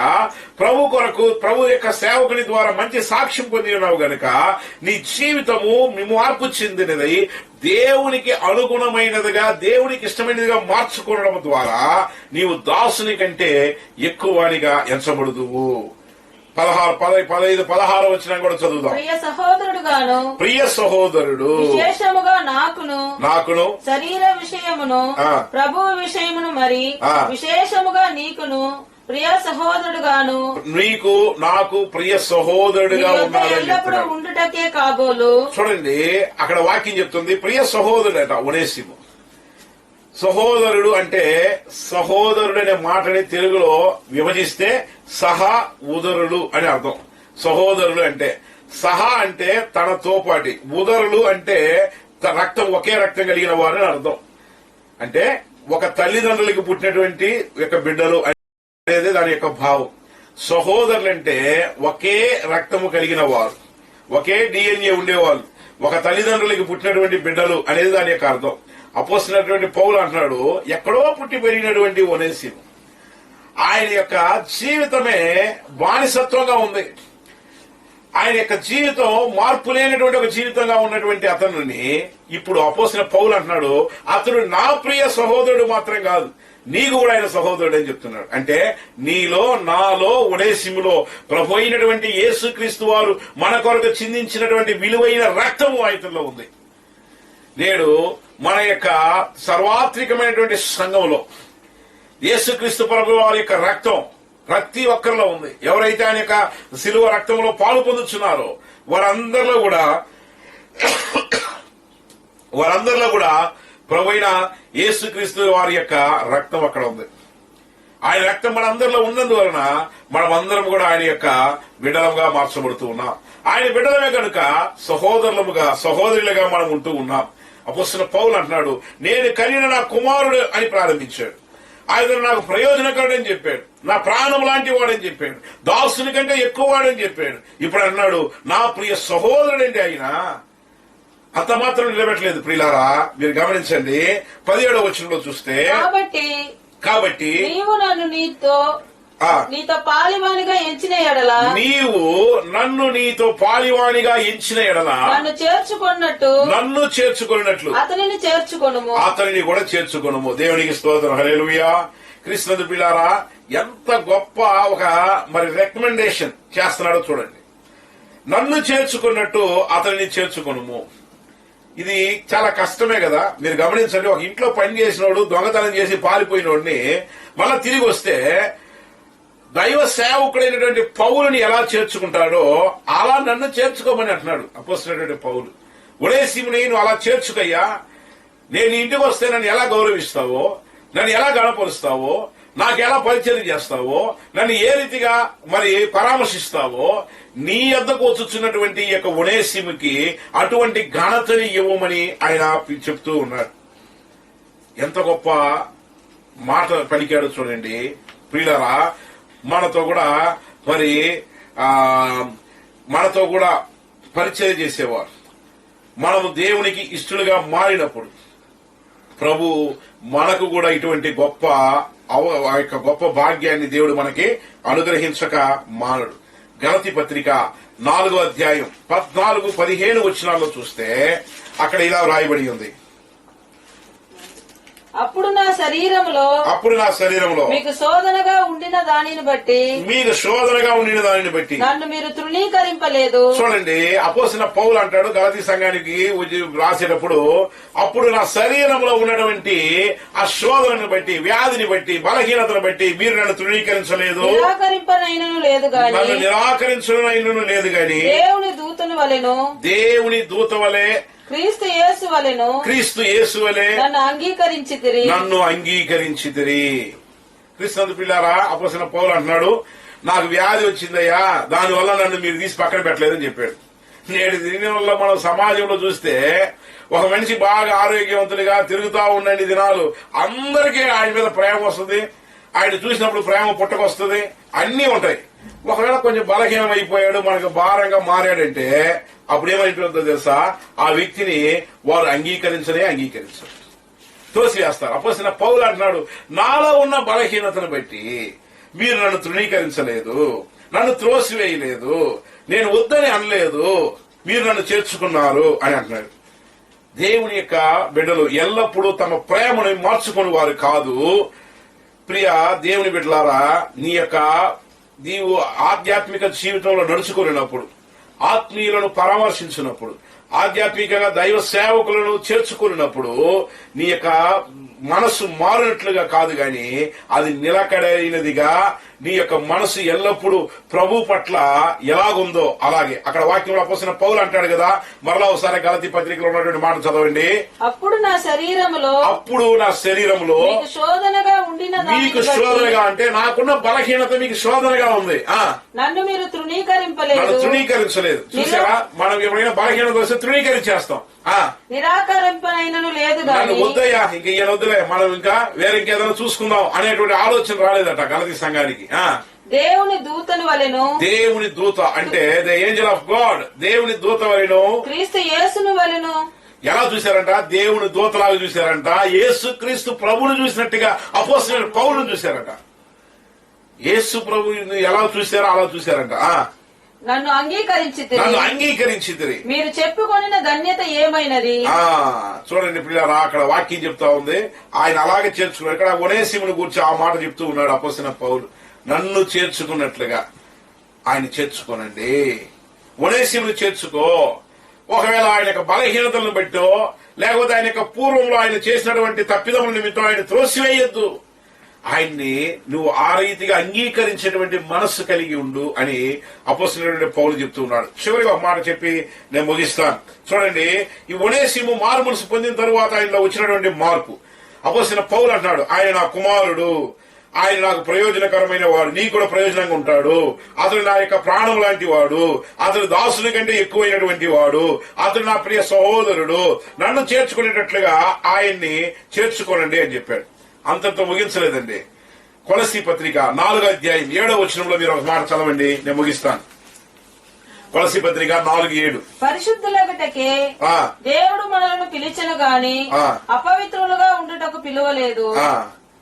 Speaker 2: ప్రభు కొరకు ప్రభు యొక్క సేవకుని ద్వారా మంచి సాక్ష్యం పొంది ఉన్నావు గనుక నీ జీవితము మార్పు చెందినది దేవునికి అనుగుణమైనదిగా, దేవునికి ఇష్టమైనదిగా మార్చుకోవడం ద్వారా నీవు దాసుని కంటే ఎక్కువనిగా ఎంచబడుదువు. 15-16 వచనం కూడా చదువుదాం. ప్రియ సహోదరుడు
Speaker 3: విశేషముగా నాకును శరీర విషయమును ప్రభువు విషయమును మరి విశేషముగా నీకును ప్రియ సహోదరుడుగాను
Speaker 2: నాకు ప్రియ సహోదరుడుగా
Speaker 3: ఎల్లప్పుడూ ఉండుటకే కాబోలు.
Speaker 2: చూడండి, అక్కడ వాక్యం చెప్తుంది ప్రియ సహోదరుడట ఒనేసిము. సహోదరుడు అంటే, సహోదరుడు అనే మాటని తెలుగులో విభజిస్తే సహా ఉదరుడు అని అర్థం. సహోదరుడు అంటే సహా అంటే తనతో పాటి, ఉదరులు అంటే రక్తం ఒకే రక్తం కలిగిన వారు అని అర్థం. అంటే ఒక తల్లిదండ్రులకి పుట్టినటువంటి యొక్క బిడ్డలు అనేది దాని యొక్క భావం. సహోదరులు అంటే ఒకే రక్తము కలిగిన వారు, ఒకే డిఎన్ఏ ఉండేవాళ్ళు, ఒక తల్లిదండ్రులకి పుట్టినటువంటి బిడ్డలు అనేది దాని యొక్క అర్థం. అపోస్తలుడైనటువంటి పౌలు అంటున్నాడు, ఎక్కడో పుట్టి పెరిగినటువంటి ఒనేసిము, ఆయన యొక్క జీవితమే బానిసత్వంగా ఉంది. ఆయన యొక్క జీవితం మార్పు లేనటువంటి ఒక జీవితంగా ఉన్నటువంటి అతనుని ఇప్పుడు అపోస్తలుడైన పౌలు అంటున్నాడు, అతడు నా ప్రియ సహోదరుడు మాత్రం కాదు, నీకు కూడా ఆయన సహోదరుడు అని చెప్తున్నాడు. అంటే నీలో, నాలో, ఒనేసిములో ప్రభు అయినటువంటి యేసుక్రీస్తు వారు మన కొరకు చిందించినటువంటి విలువైన రక్తము ఆయనలో ఉంది. నేడు మన యొక్క సర్వాత్రికమైనటువంటి సంఘంలో యేసుక్రీస్తు ప్రభు వారి యొక్క రక్తం ప్రతి ఒక్కరిలో ఉంది. ఎవరైతే ఆయన యొక్క శిలువ రక్తంలో పాలు పొందుతున్నారో వారందరిలో కూడా ప్రభు అయిన యేసుక్రీస్తు వారి యొక్క రక్తం అక్కడ ఉంది. ఆయన రక్తం మన అందరిలో ఉన్నందువలన మనమందరం కూడా ఆయన యొక్క బిడ్డలుగా మార్చబడుతూ ఉన్నాం. ఆయన బిడ్డలమే కనుక సహోదరులుగా మనం ఉంటూ ఉన్నాం. అపోస్తలుడైన పౌలు అంటున్నాడు, నేను కలిగిన నా కుమారుడు అని ప్రారంభించాడు. ఆయన నాకు ప్రయోజనకరుడు అని చెప్పాడు, నా ప్రాణం లాంటి వాడని చెప్పాడు, దాసుని కంటే ఎక్కువ వాడని చెప్పాడు. ఇప్పుడు అన్నాడు నా ప్రియ సహోదరుడండి. ఆయన అంత మాత్రం నిలబెట్టలేదు ప్రియులారా, మీరు గమనించండి. 17వ వచనంలో చూస్తే, కాబట్టి
Speaker 3: నీవు నన్ను నీతో పాలివానిగా ఎంచిన ఎడల,
Speaker 2: నీవు నన్ను నీతో పాలివానిగా ఎంచిన ఎడల
Speaker 3: నన్ను చేర్చుకున్నట్లు
Speaker 2: అతనిని కూడా చేర్చుకొనుము. దేవునికి స్తోత్రం. హల్లెలూయా. క్రీస్తునందు పిల్లారా, ఎంత గొప్ప ఒక రికమెండేషన్ చేస్తున్నాడో చూడండి. నన్ను చేర్చుకున్నట్టు అతనిని చేర్చుకొనుము. ఇది చాలా కష్టమే కదా. మీరు గమనించండి, ఒక ఇంట్లో పని చేసినోడు దొంగతనం చేసి పారిపోయినోడిని మళ్ళా తిరిగి వస్తే దైవ సేవకుడైనటువంటి పౌలుని ఎలా చేర్చుకుంటాడో అలా నన్ను చేర్చుకోమని అంటున్నాడు అపోస్తలుడైనటువంటి పౌలు. ఒనేసిముని నువ్వు అలా చేర్చుకయ్యా, నేను ఇంటికి వస్తే నన్ను ఎలా గౌరవిస్తావో, నన్ను ఎలా గణపరుస్తావో, నాకు ఎలా పరిచయం చేస్తావో, నన్ను ఏ రీతిగా పరామర్శిస్తావో, నీ యొద్దకు వచ్చుచున్నటువంటి ఈ యొక్క ఒనేసిముకి అటువంటి ఘనతని ఇవ్వమని ఆయన చెప్తూ ఉన్నాడు. ఎంత గొప్ప మాట పలికాడు చూడండి ప్రియులారా. మనతో కూడా పరిచయం చేసేవారు. మనము దేవునికి ఇష్టలుగా మారినప్పుడు ప్రభు మనకు కూడా ఇటువంటి గొప్ప భాగ్యాన్ని దేవుడు మనకి అనుగ్రహించక మానడు. గలతీ పత్రిక 4వ అధ్యాయం 14-15 వచనాల్లో చూస్తే అక్కడ ఇలా వ్రాయబడి ఉంది,
Speaker 3: అప్పుడు నా శరీరంలో మీకు శోధనగా ఉండిన దానిని బట్టి నన్ను మీరు తృణీకరింపలేదు.
Speaker 2: చూడండి, అపోస్తలుడైన పౌలు అంటాడు గలతీ సంఘానికి రాసేటప్పుడు, అప్పుడు నా శరీరంలో ఉన్నటువంటి ఆ శోధనను బట్టి, వ్యాధిని బట్టి, బలహీనతను బట్టి మీరు నన్ను తృణీకరించలేదు, నన్ను నిరాకరించనైనను లేదు గాని దేవుని దూత వలె
Speaker 3: క్రీస్తు యేసు వలె నన్ను అంగీకరించితిరి.
Speaker 2: క్రీస్తు పిల్లారా, అపోస్తలుడైన పౌలు అంటున్నాడు, నాకు వ్యాధి వచ్చిందయ్యా, దానివల్ల నన్ను మీరు తీసి పక్కన పెట్టలేదని చెప్పాడు. నేడు దీని వల్ల మనం సమాజంలో చూస్తే ఒక మనిషి బాగా ఆరోగ్యవంతుడిగా తిరుగుతా ఉండండి దినాలు, అందరికీ ఆయన మీద ప్రేమ వస్తుంది, ఆయన చూసినప్పుడు ప్రేమ పుట్టకొస్తుంది, అన్నీ ఉంటాయి. ఒకవేళ కొంచెం బలహీనం అయిపోయాడు, మనకు భారంగా మారాడంటే అప్పుడు ఏమైపోతుందో తెలుసా, ఆ వ్యక్తిని వారు అంగీకరించరు. త్రోసివేస్తారు. అపోస్తలుడైన పౌలు అంటున్నాడు, నాలో ఉన్న బలహీనతను బట్టి మీరు నన్ను తృణీకరించలేదు, నన్ను త్రోసివేయలేదు, నేను వద్దని అనలేదు, మీరు నన్ను చేర్చుకున్నారు అని అంటున్నాడు. దేవుని యొక్క బిడ్డలు ఎల్లప్పుడూ తమ ప్రేమను మార్చుకుని వారు కాదు. ప్రియ దేవుని బిడ్డలారా, నీవు ఆధ్యాత్మిక జీవితంలో నడుచుకున్నప్పుడు, ఆత్మీయులను పరామర్శించినప్పుడు, ఆధ్యాత్మికంగా దైవ సేవకులను చేర్చుకున్నప్పుడు నీ యొక్క మనసు మారినట్లుగా కాదు గాని అది నిలకడైనదిగా నీ యొక్క మనసు ఎల్లప్పుడూ ప్రభు పట్ల ఎలాగుందో అలాగే. అక్కడ వాక్యంలో అపోస్తలుడైన పౌలు అంటాడు కదా, మరలా ఒకసారి గలతీ పత్రికలో ఉన్నటువంటి మాట చదవండి.
Speaker 3: అప్పుడు నా శరీరములో మీకు
Speaker 2: శోధనగా అంటే నాకున్న బలహీనత మీకు శోధనగా ఉంది.
Speaker 3: నన్ను మీరు తృణీకరించలేదు.
Speaker 2: చూసారా, మనం ఎవరైనా బలహీనత వస్తే తృణీకరించేస్తాం.
Speaker 3: నిరాకరింపనైనను లేదు,
Speaker 2: నన్ను వద్దయ్యా, ఇంక ఈయన వద్దులే, మనం ఇంకా వేరే ఇంకేదైనా చూసుకుందాం అనేటువంటి ఆలోచన రాలేదట గలతీ సంఘానికి.
Speaker 3: దేవుని దూతను వలెను,
Speaker 2: దేవుని దూత అంటే ద ఏంజల్ ఆఫ్ గాడ్, దేవుని దూత వలెను,
Speaker 3: క్రీస్తు యేసును వలెను.
Speaker 2: ఎలా చూశారంట? దేవుని దూతలాగా చూశారంట. యేసు క్రీస్తు ప్రభువును చూసినట్టుగా అపోస్తలుడైన పౌలును చూశారంట. యేసు ప్రభువుని ఎలా చూశారో అలా చూశారంట.
Speaker 3: నన్ను
Speaker 2: అంగీకరించితిరి,
Speaker 3: మీరు చెప్పుకొనిన ధన్యత ఏమైనది.
Speaker 2: చూడండి పిల్లరా, అక్కడ వాక్యం చెప్తా ఉంది, ఆయన అలాగే చేర్చుకున్నాడు. ఇక్కడ ఒనేసిముని గురించి ఆ మాట చెప్తూ ఉన్నాడు అపోస్తలుడైన పౌలు. నన్ను చేర్చుకున్నట్లుగా ఆయన చేర్చుకోనండి, ఒనేసిముని చేర్చుకో. ఒకవేళ ఆయన యొక్క బలహీనతలను బట్టో, లేకపోతే ఆయన యొక్క పూర్వంలో ఆయన చేసినటువంటి తప్పిదముల నిమిత్తం ఆయన త్రోసివేయొద్దు. ఆయన్ని నువ్వు ఆ రీతిగా అంగీకరించేటువంటి మనస్సు కలిగి ఉండు అని అపోస్తలుడైన పౌలు చెప్తూ ఉన్నాడు. చివరిగా ఒక మాట చెప్పి నేను ముగిస్తాను. చూడండి, ఈ ఒనేసిము మారు మనసు పొందిన తరువాత ఆయనలో వచ్చినటువంటి మార్పు. అపోస్తలుడైన పౌలు అంటున్నాడు, ఆయన నా కుమారుడు, ఆయన నాకు ప్రయోజనకరమైన వాడు, నీకు కూడా ప్రయోజనంగా ఉంటాడు, అతడు నా యొక్క ప్రాణం లాంటి వాడు, అతడు దాసుని కంటే ఎక్కువైనటువంటి వాడు, అతడు నా ప్రియ సహోదరుడు, నన్ను చేర్చుకునేటట్లుగా ఆయన్ని చేర్చుకోనండి అని చెప్పాడు. అంతటితో ముగించలేదండి. కొలసీ పత్రిక 4వ అధ్యాయం 7వ వచనంలో మీరు ఒక మాట చదవండి, నేను ముగిస్తాను. కొలసీ పత్రిక 4:7.
Speaker 3: పరిశుద్ధులగుటకే దేవుడు మనలను పిలిచెను గాని అపవిత్రులుగా ఉండుటకు పిలువలేదు,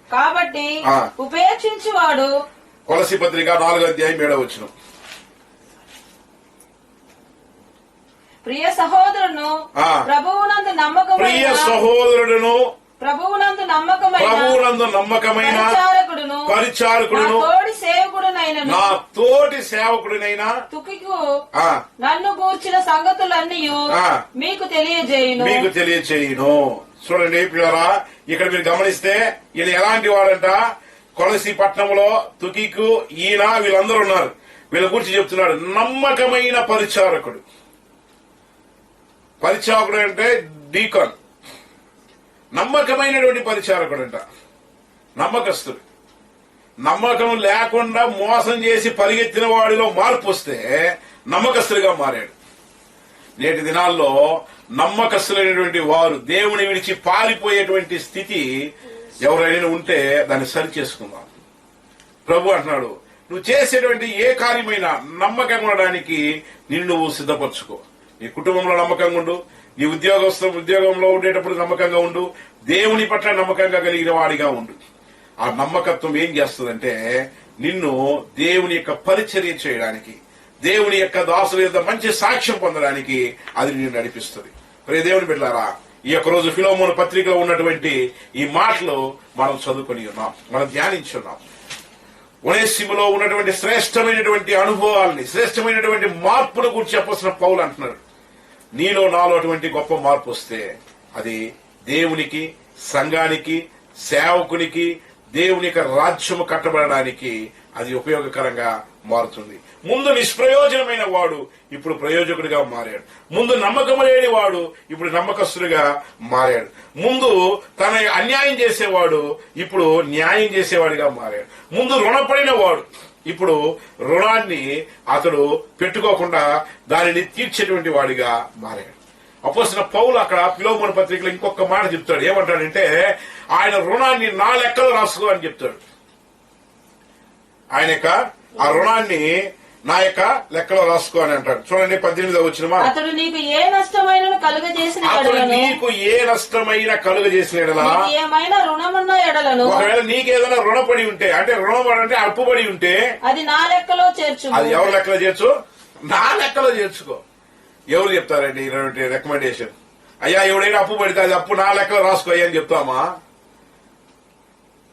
Speaker 3: కాబట్టి ఉపేక్షించువాడు.
Speaker 2: కొలసీ పత్రిక 4వ అధ్యాయం 7వ వచనం.
Speaker 3: ప్రియ సహోదరుడును ప్రభువునందు నమ్మకమైన
Speaker 2: పరిచారకుడును నా తోటి సేవకుడునైనా
Speaker 3: తుకికు నన్ను గూర్చిన సంగతులన్నీ మీకు
Speaker 2: తెలియజేయును. చూడండి పిల్లరా, ఇక్కడ మీరు గమనిస్తే ఈయన ఎలాంటి వాడంట? కొలసీ పట్టణంలో తుకికు, ఈయన, వీళ్ళందరూ ఉన్నారు. వీళ్ళ గురించి చెప్తున్నాడు, నమ్మకమైన పరిచారకుడు. పరిచారకుడు అంటే డీకాన్, నమ్మకమైనటువంటి పరిచారకుడు అంట, నమ్మకస్తుడు. నమ్మకం లేకుండా మోసం చేసి పరిగెత్తిన వాడిలో మార్పు వస్తే నమ్మకస్తుడిగా మారాడు. నేటి దినాల్లో నమ్మకస్తులైనటువంటి వారు దేవుని విడిచి పారిపోయేటువంటి స్థితి ఎవరైనా ఉంటే దాన్ని సరి చేసుకుందాం. ప్రభు అంటున్నాడు, నువ్వు చేసేటువంటి ఏ కార్యమైనా నమ్మకంగా ఉండడానికి నిన్ను నువ్వు సిద్ధపరచుకో. నీ కుటుంబంలో నమ్మకంగా ఉండు, నీ ఉద్యోగంలో ఉండేటప్పుడు నమ్మకంగా ఉండు, దేవుని పట్ల నమ్మకంగా కలిగిన వాడిగా ఉండు. ఆ నమ్మకత్వం ఏం చేస్తుందంటే నిన్ను దేవుని యొక్క పరిచర్య చేయడానికి, దేవుని యొక్క దాసుల యొక్క మంచి సాక్ష్యం పొందడానికి అది నిన్ను నడిపిస్తుంది. ప్రియ దేవుని బిడ్డలారా, ఈ యొక్క రోజు ఫిలోమోను పత్రికలో ఉన్నటువంటి ఈ మాటలు మనం చదువుకొని ఉన్నాం, మనం ధ్యానించున్నాం. ఒనేసిములో ఉన్నటువంటి శ్రేష్టమైనటువంటి అనుభవాల్ని, శ్రేష్టమైనటువంటి మార్పుల గురించి అపోస్తలుడైన పౌలు అంటున్నాడు. నీలో నాలో అటువంటి గొప్ప మార్పు వస్తే అది దేవునికి, సంఘానికి, సేవకునికి, దేవుని యొక్క రాజ్యము కట్టబడడానికి అది ఉపయోగకరంగా మారుతుంది. ముందు నిష్ప్రయోజనమైన వాడు ఇప్పుడు ప్రయోజకుడిగా మారాడు. ముందు నమ్మకం లేని వాడు ఇప్పుడు నమ్మకస్తుడిగా మారాడు. ముందు తన అన్యాయం చేసేవాడు ఇప్పుడు న్యాయం చేసేవాడిగా మారాడు. ముందు రుణపడిన వాడు ఇప్పుడు రుణాన్ని అతడు పెట్టుకోకుండా దానిని తీర్చేటువంటి వాడిగా మారాడు. అపోస్తలుడైన పౌలు అక్కడ ఫిలోమోను పత్రికలో ఇంకొక మాట చెప్తాడు. ఏమంటాడంటే, ఆయన రుణాన్ని నా లెక్కలో రాసుకో అని చెప్తాడు. ఆయన యొక్క ఆ రుణాన్ని
Speaker 1: నా యొక్క లెక్కలో రాసుకో అని అంటాడు. చూడండి 18వ వచనమా,
Speaker 3: అతడు నీకు ఏ నష్టమైన కలుగజేసిన
Speaker 1: అతడు
Speaker 3: ఎడలను,
Speaker 1: నీకు ఏ నష్టమైన కలుగ చేసిన ఎడలా,
Speaker 3: నీకు ఏమైనా రుణమున్న ఎడలను,
Speaker 1: ఒకవేళ నీకేదైనా రుణపడి ఉంటే, అంటే రుణపడి అంటే అప్పుపడి ఉంటే,
Speaker 3: అది నా లెక్కలో చేర్చు.
Speaker 1: అది ఎవరి లెక్కలో చేర్చు? నా లెక్కలో చేర్చుకో. ఎవరు చెప్తారండి ఇలాంటి రికమెండేషన్? అయ్యా ఎవడైనా అప్పు పడితే అది అప్పు నా లెక్కలో రాసుకోయ్యా అని చెప్తామా?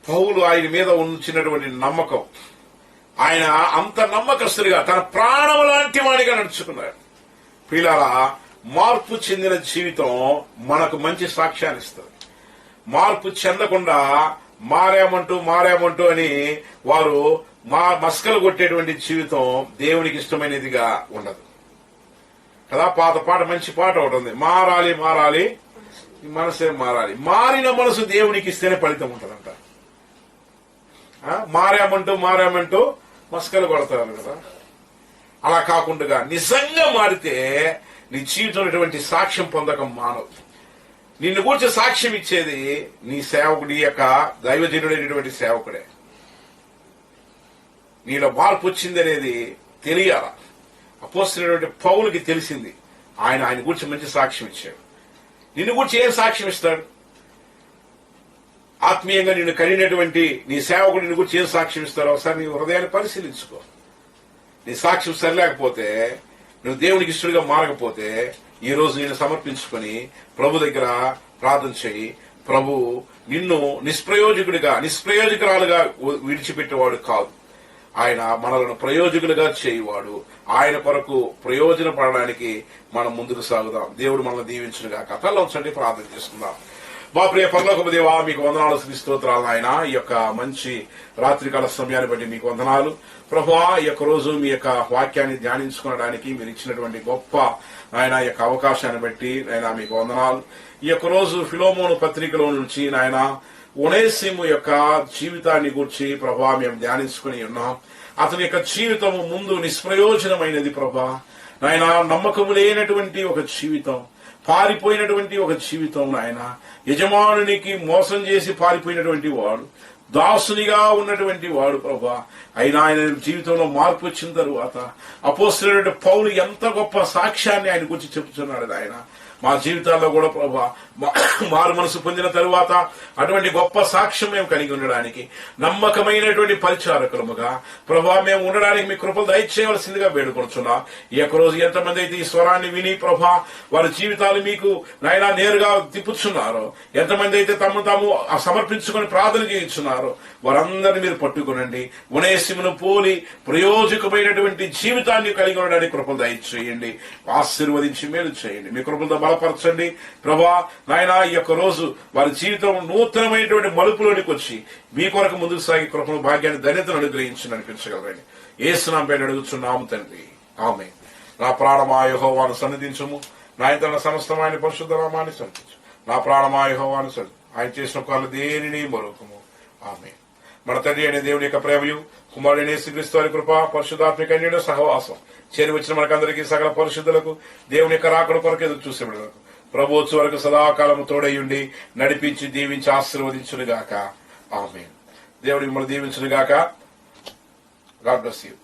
Speaker 1: పౌలు ఆయన మీద ఉంచినటువంటి నమ్మకం, ఆయన అంత నమ్మకస్తుడిగా తన ప్రాణం లాంటి వాడిగా నడుచుకున్నాడు. పిల్లరా, మార్పు చెందిన జీవితం మనకు మంచి సాక్ష్యాన్ని ఇస్తుంది. మార్పు చెందకుండా మారామంటూ అని వారు మస్కలు కొట్టేటువంటి జీవితం దేవునికి ఇష్టమైనదిగా ఉండదు కదా. పాత పాట, మంచి పాట ఒకటి ఉంది, మారాలి మారాలి మనసే మారాలి. మారిన మనసు దేవునికి ఇస్తేనే ఫలితం ఉంటుందంట. మారామంటూ మస్కలు కొడతారు కదా. అలా కాకుండా నిజంగా మారితే నీ జీవితంలో ఎటువంటి సాక్ష్యం పొందకం మానవు. నిన్ను కూర్చి సాక్ష్యం ఇచ్చేది నీ సేవకుడి యొక్క దైవజనుడైనటువంటి సేవకుడే. నీలో మార్పు వచ్చింది అనేది తెలియాల. అపోస్తలుడైనటువంటి పౌలుకి తెలిసింది. ఆయన గురించి మంచి సాక్ష్యం ఇచ్చాడు. నిన్ను గురించి ఏం సాక్ష్యం ఇస్తాడు? ఆత్మీయంగా నిన్ను కలిగినటువంటి నీ సేవకుడు నిన్ను గురించి ఏం సాక్ష్యం ఇస్తారో ఒకసారి నీ హృదయాన్ని పరిశీలించుకో. నీ సాక్ష్యం సరిలేకపోతే, నువ్వు దేవునికి ఇష్టడుగా మారకపోతే, ఈ రోజు నేను సమర్పించుకొని ప్రభు దగ్గర ప్రార్థన చేయి. ప్రభు నిన్ను నిష్ప్రయోజకురాలుగా విడిచిపెట్టేవాడు కాదు. ఆయన మనలను ప్రయోజకులుగా చేయువాడు. ఆయన కొరకు ప్రయోజన పడడానికి మనం ముందుకు సాగుదాం. దేవుడు మనల్ని దీవించునుగాక. తలలో ఉంచండి, ప్రార్థన చేసుకుందాం. మా ప్రియ పరలోకపు దేవా, మీకు వందనాలు, స్తోత్రాలు నాయన. ఈ యొక్క మంచి రాత్రికాల సమయాన్ని బట్టి మీకు వందనాలు ప్రభువా. ఈ యొక్క రోజు మీ యొక్క వాక్యాన్ని ధ్యానించుకోవడానికి మీరు ఇచ్చినటువంటి గొప్ప ఆయన యొక్క అవకాశాన్ని బట్టి నాయన మీకు వందనాలు. ఈ యొక్క రోజు ఫిలోమోను పత్రికలో నుంచి నాయన ఒనేసిము యొక్క జీవితాన్ని గూర్చి ప్రభువా మేము ధ్యానించుకుని ఉన్నాం. అతని యొక్క జీవితం ముందు నిష్ప్రయోజనమైనది ప్రభా నాయన. నమ్మకము లేనటువంటి ఒక జీవితం, పారిపోయినటువంటి ఒక జీవితం నాయన. యజమానునికి మోసం చేసి పారిపోయినటువంటి వాడు, దాసునిగా ఉన్నటువంటి వాడు ప్రభా. అయినా ఆయన జీవితంలో మార్పు వచ్చిన తరువాత అపోస్తలుడైన పౌలు ఎంత గొప్ప సాక్ష్యాన్ని ఆయన గురించి చెప్తున్నాడు ఆయన. మా జీవితాల్లో కూడా ప్రభా మారు మనసు పొందిన తరువాత అటువంటి గొప్ప సాక్ష్యం మేము కలిగి ఉండడానికి, నమ్మకమైనటువంటి పరిచారకులముగా ప్రభా మేము ఉండడానికి మీ కృపలు దయచేయవలసిందిగా వేడుకొనుచున్నాం. ఈ యొక్క రోజు ఎంతమంది అయితే ఈ స్వరాన్ని విని ప్రభా వారి జీవితాలు మీకు నాయన నేరుగా తిప్పుచున్నారో, ఎంతమంది అయితే తాము సమర్పించుకొని ప్రార్థన చేయించున్నారో వారందరినీ మీరు పట్టుకునండి. ఒనేసిమును పోలి ప్రయోజకమైనటువంటి జీవితాన్ని కలిగి ఉండడానికి కృపలు దయచేయండి. ఆశీర్వదించి మేలు చేయండి. మీ కృపలతో బలపరచండి ప్రభా నాయన. ఈ యొక్క రోజు వారి జీవితం నూతనమైనటువంటి మలుపులోనికి వచ్చి మీ కొరకు ముందుకు సాగి కృపను, భాగ్యాన్ని, ధన్యతను అనుగ్రహించి నడిపించగలరండి. యేసునామమున పేరిట అడుగుచున్నాము తండ్రి, ఆమేన్. నా ప్రాణమా యెహోవాను సన్నిధించుము, నా ఇంతన సమస్తమైన పరిశుద్ధ నామాన్ని సన్నిధించు. నా ప్రాణమా యెహోవాను సన్నిధి, ఆయన చేసిన కార్లు దేనిని మరొకము. ఆమేన్. మన తండ్రి అయిన దేవుని యొక్క ప్రేమయు, కుమారుడైన యేసుక్రీస్తు వారి కృప, పరిశుద్ధాత్మిక అన్యోన్య సహవాసం చేరి వచ్చిన మనకందరికీ సకల పరిశుద్ధులకు, దేవుని యొక్క రాకడ కొరకు ఎదురు చూసే బిడ్డలకు ప్రభు వచ్చే వరకు సదాకాలము తోడయుండి నడిపించి దీవించి ఆశీర్వదించునుగాక. ఆమేన్. దేవుడు మిమ్మల్ని దీవించునుగాక. God bless you.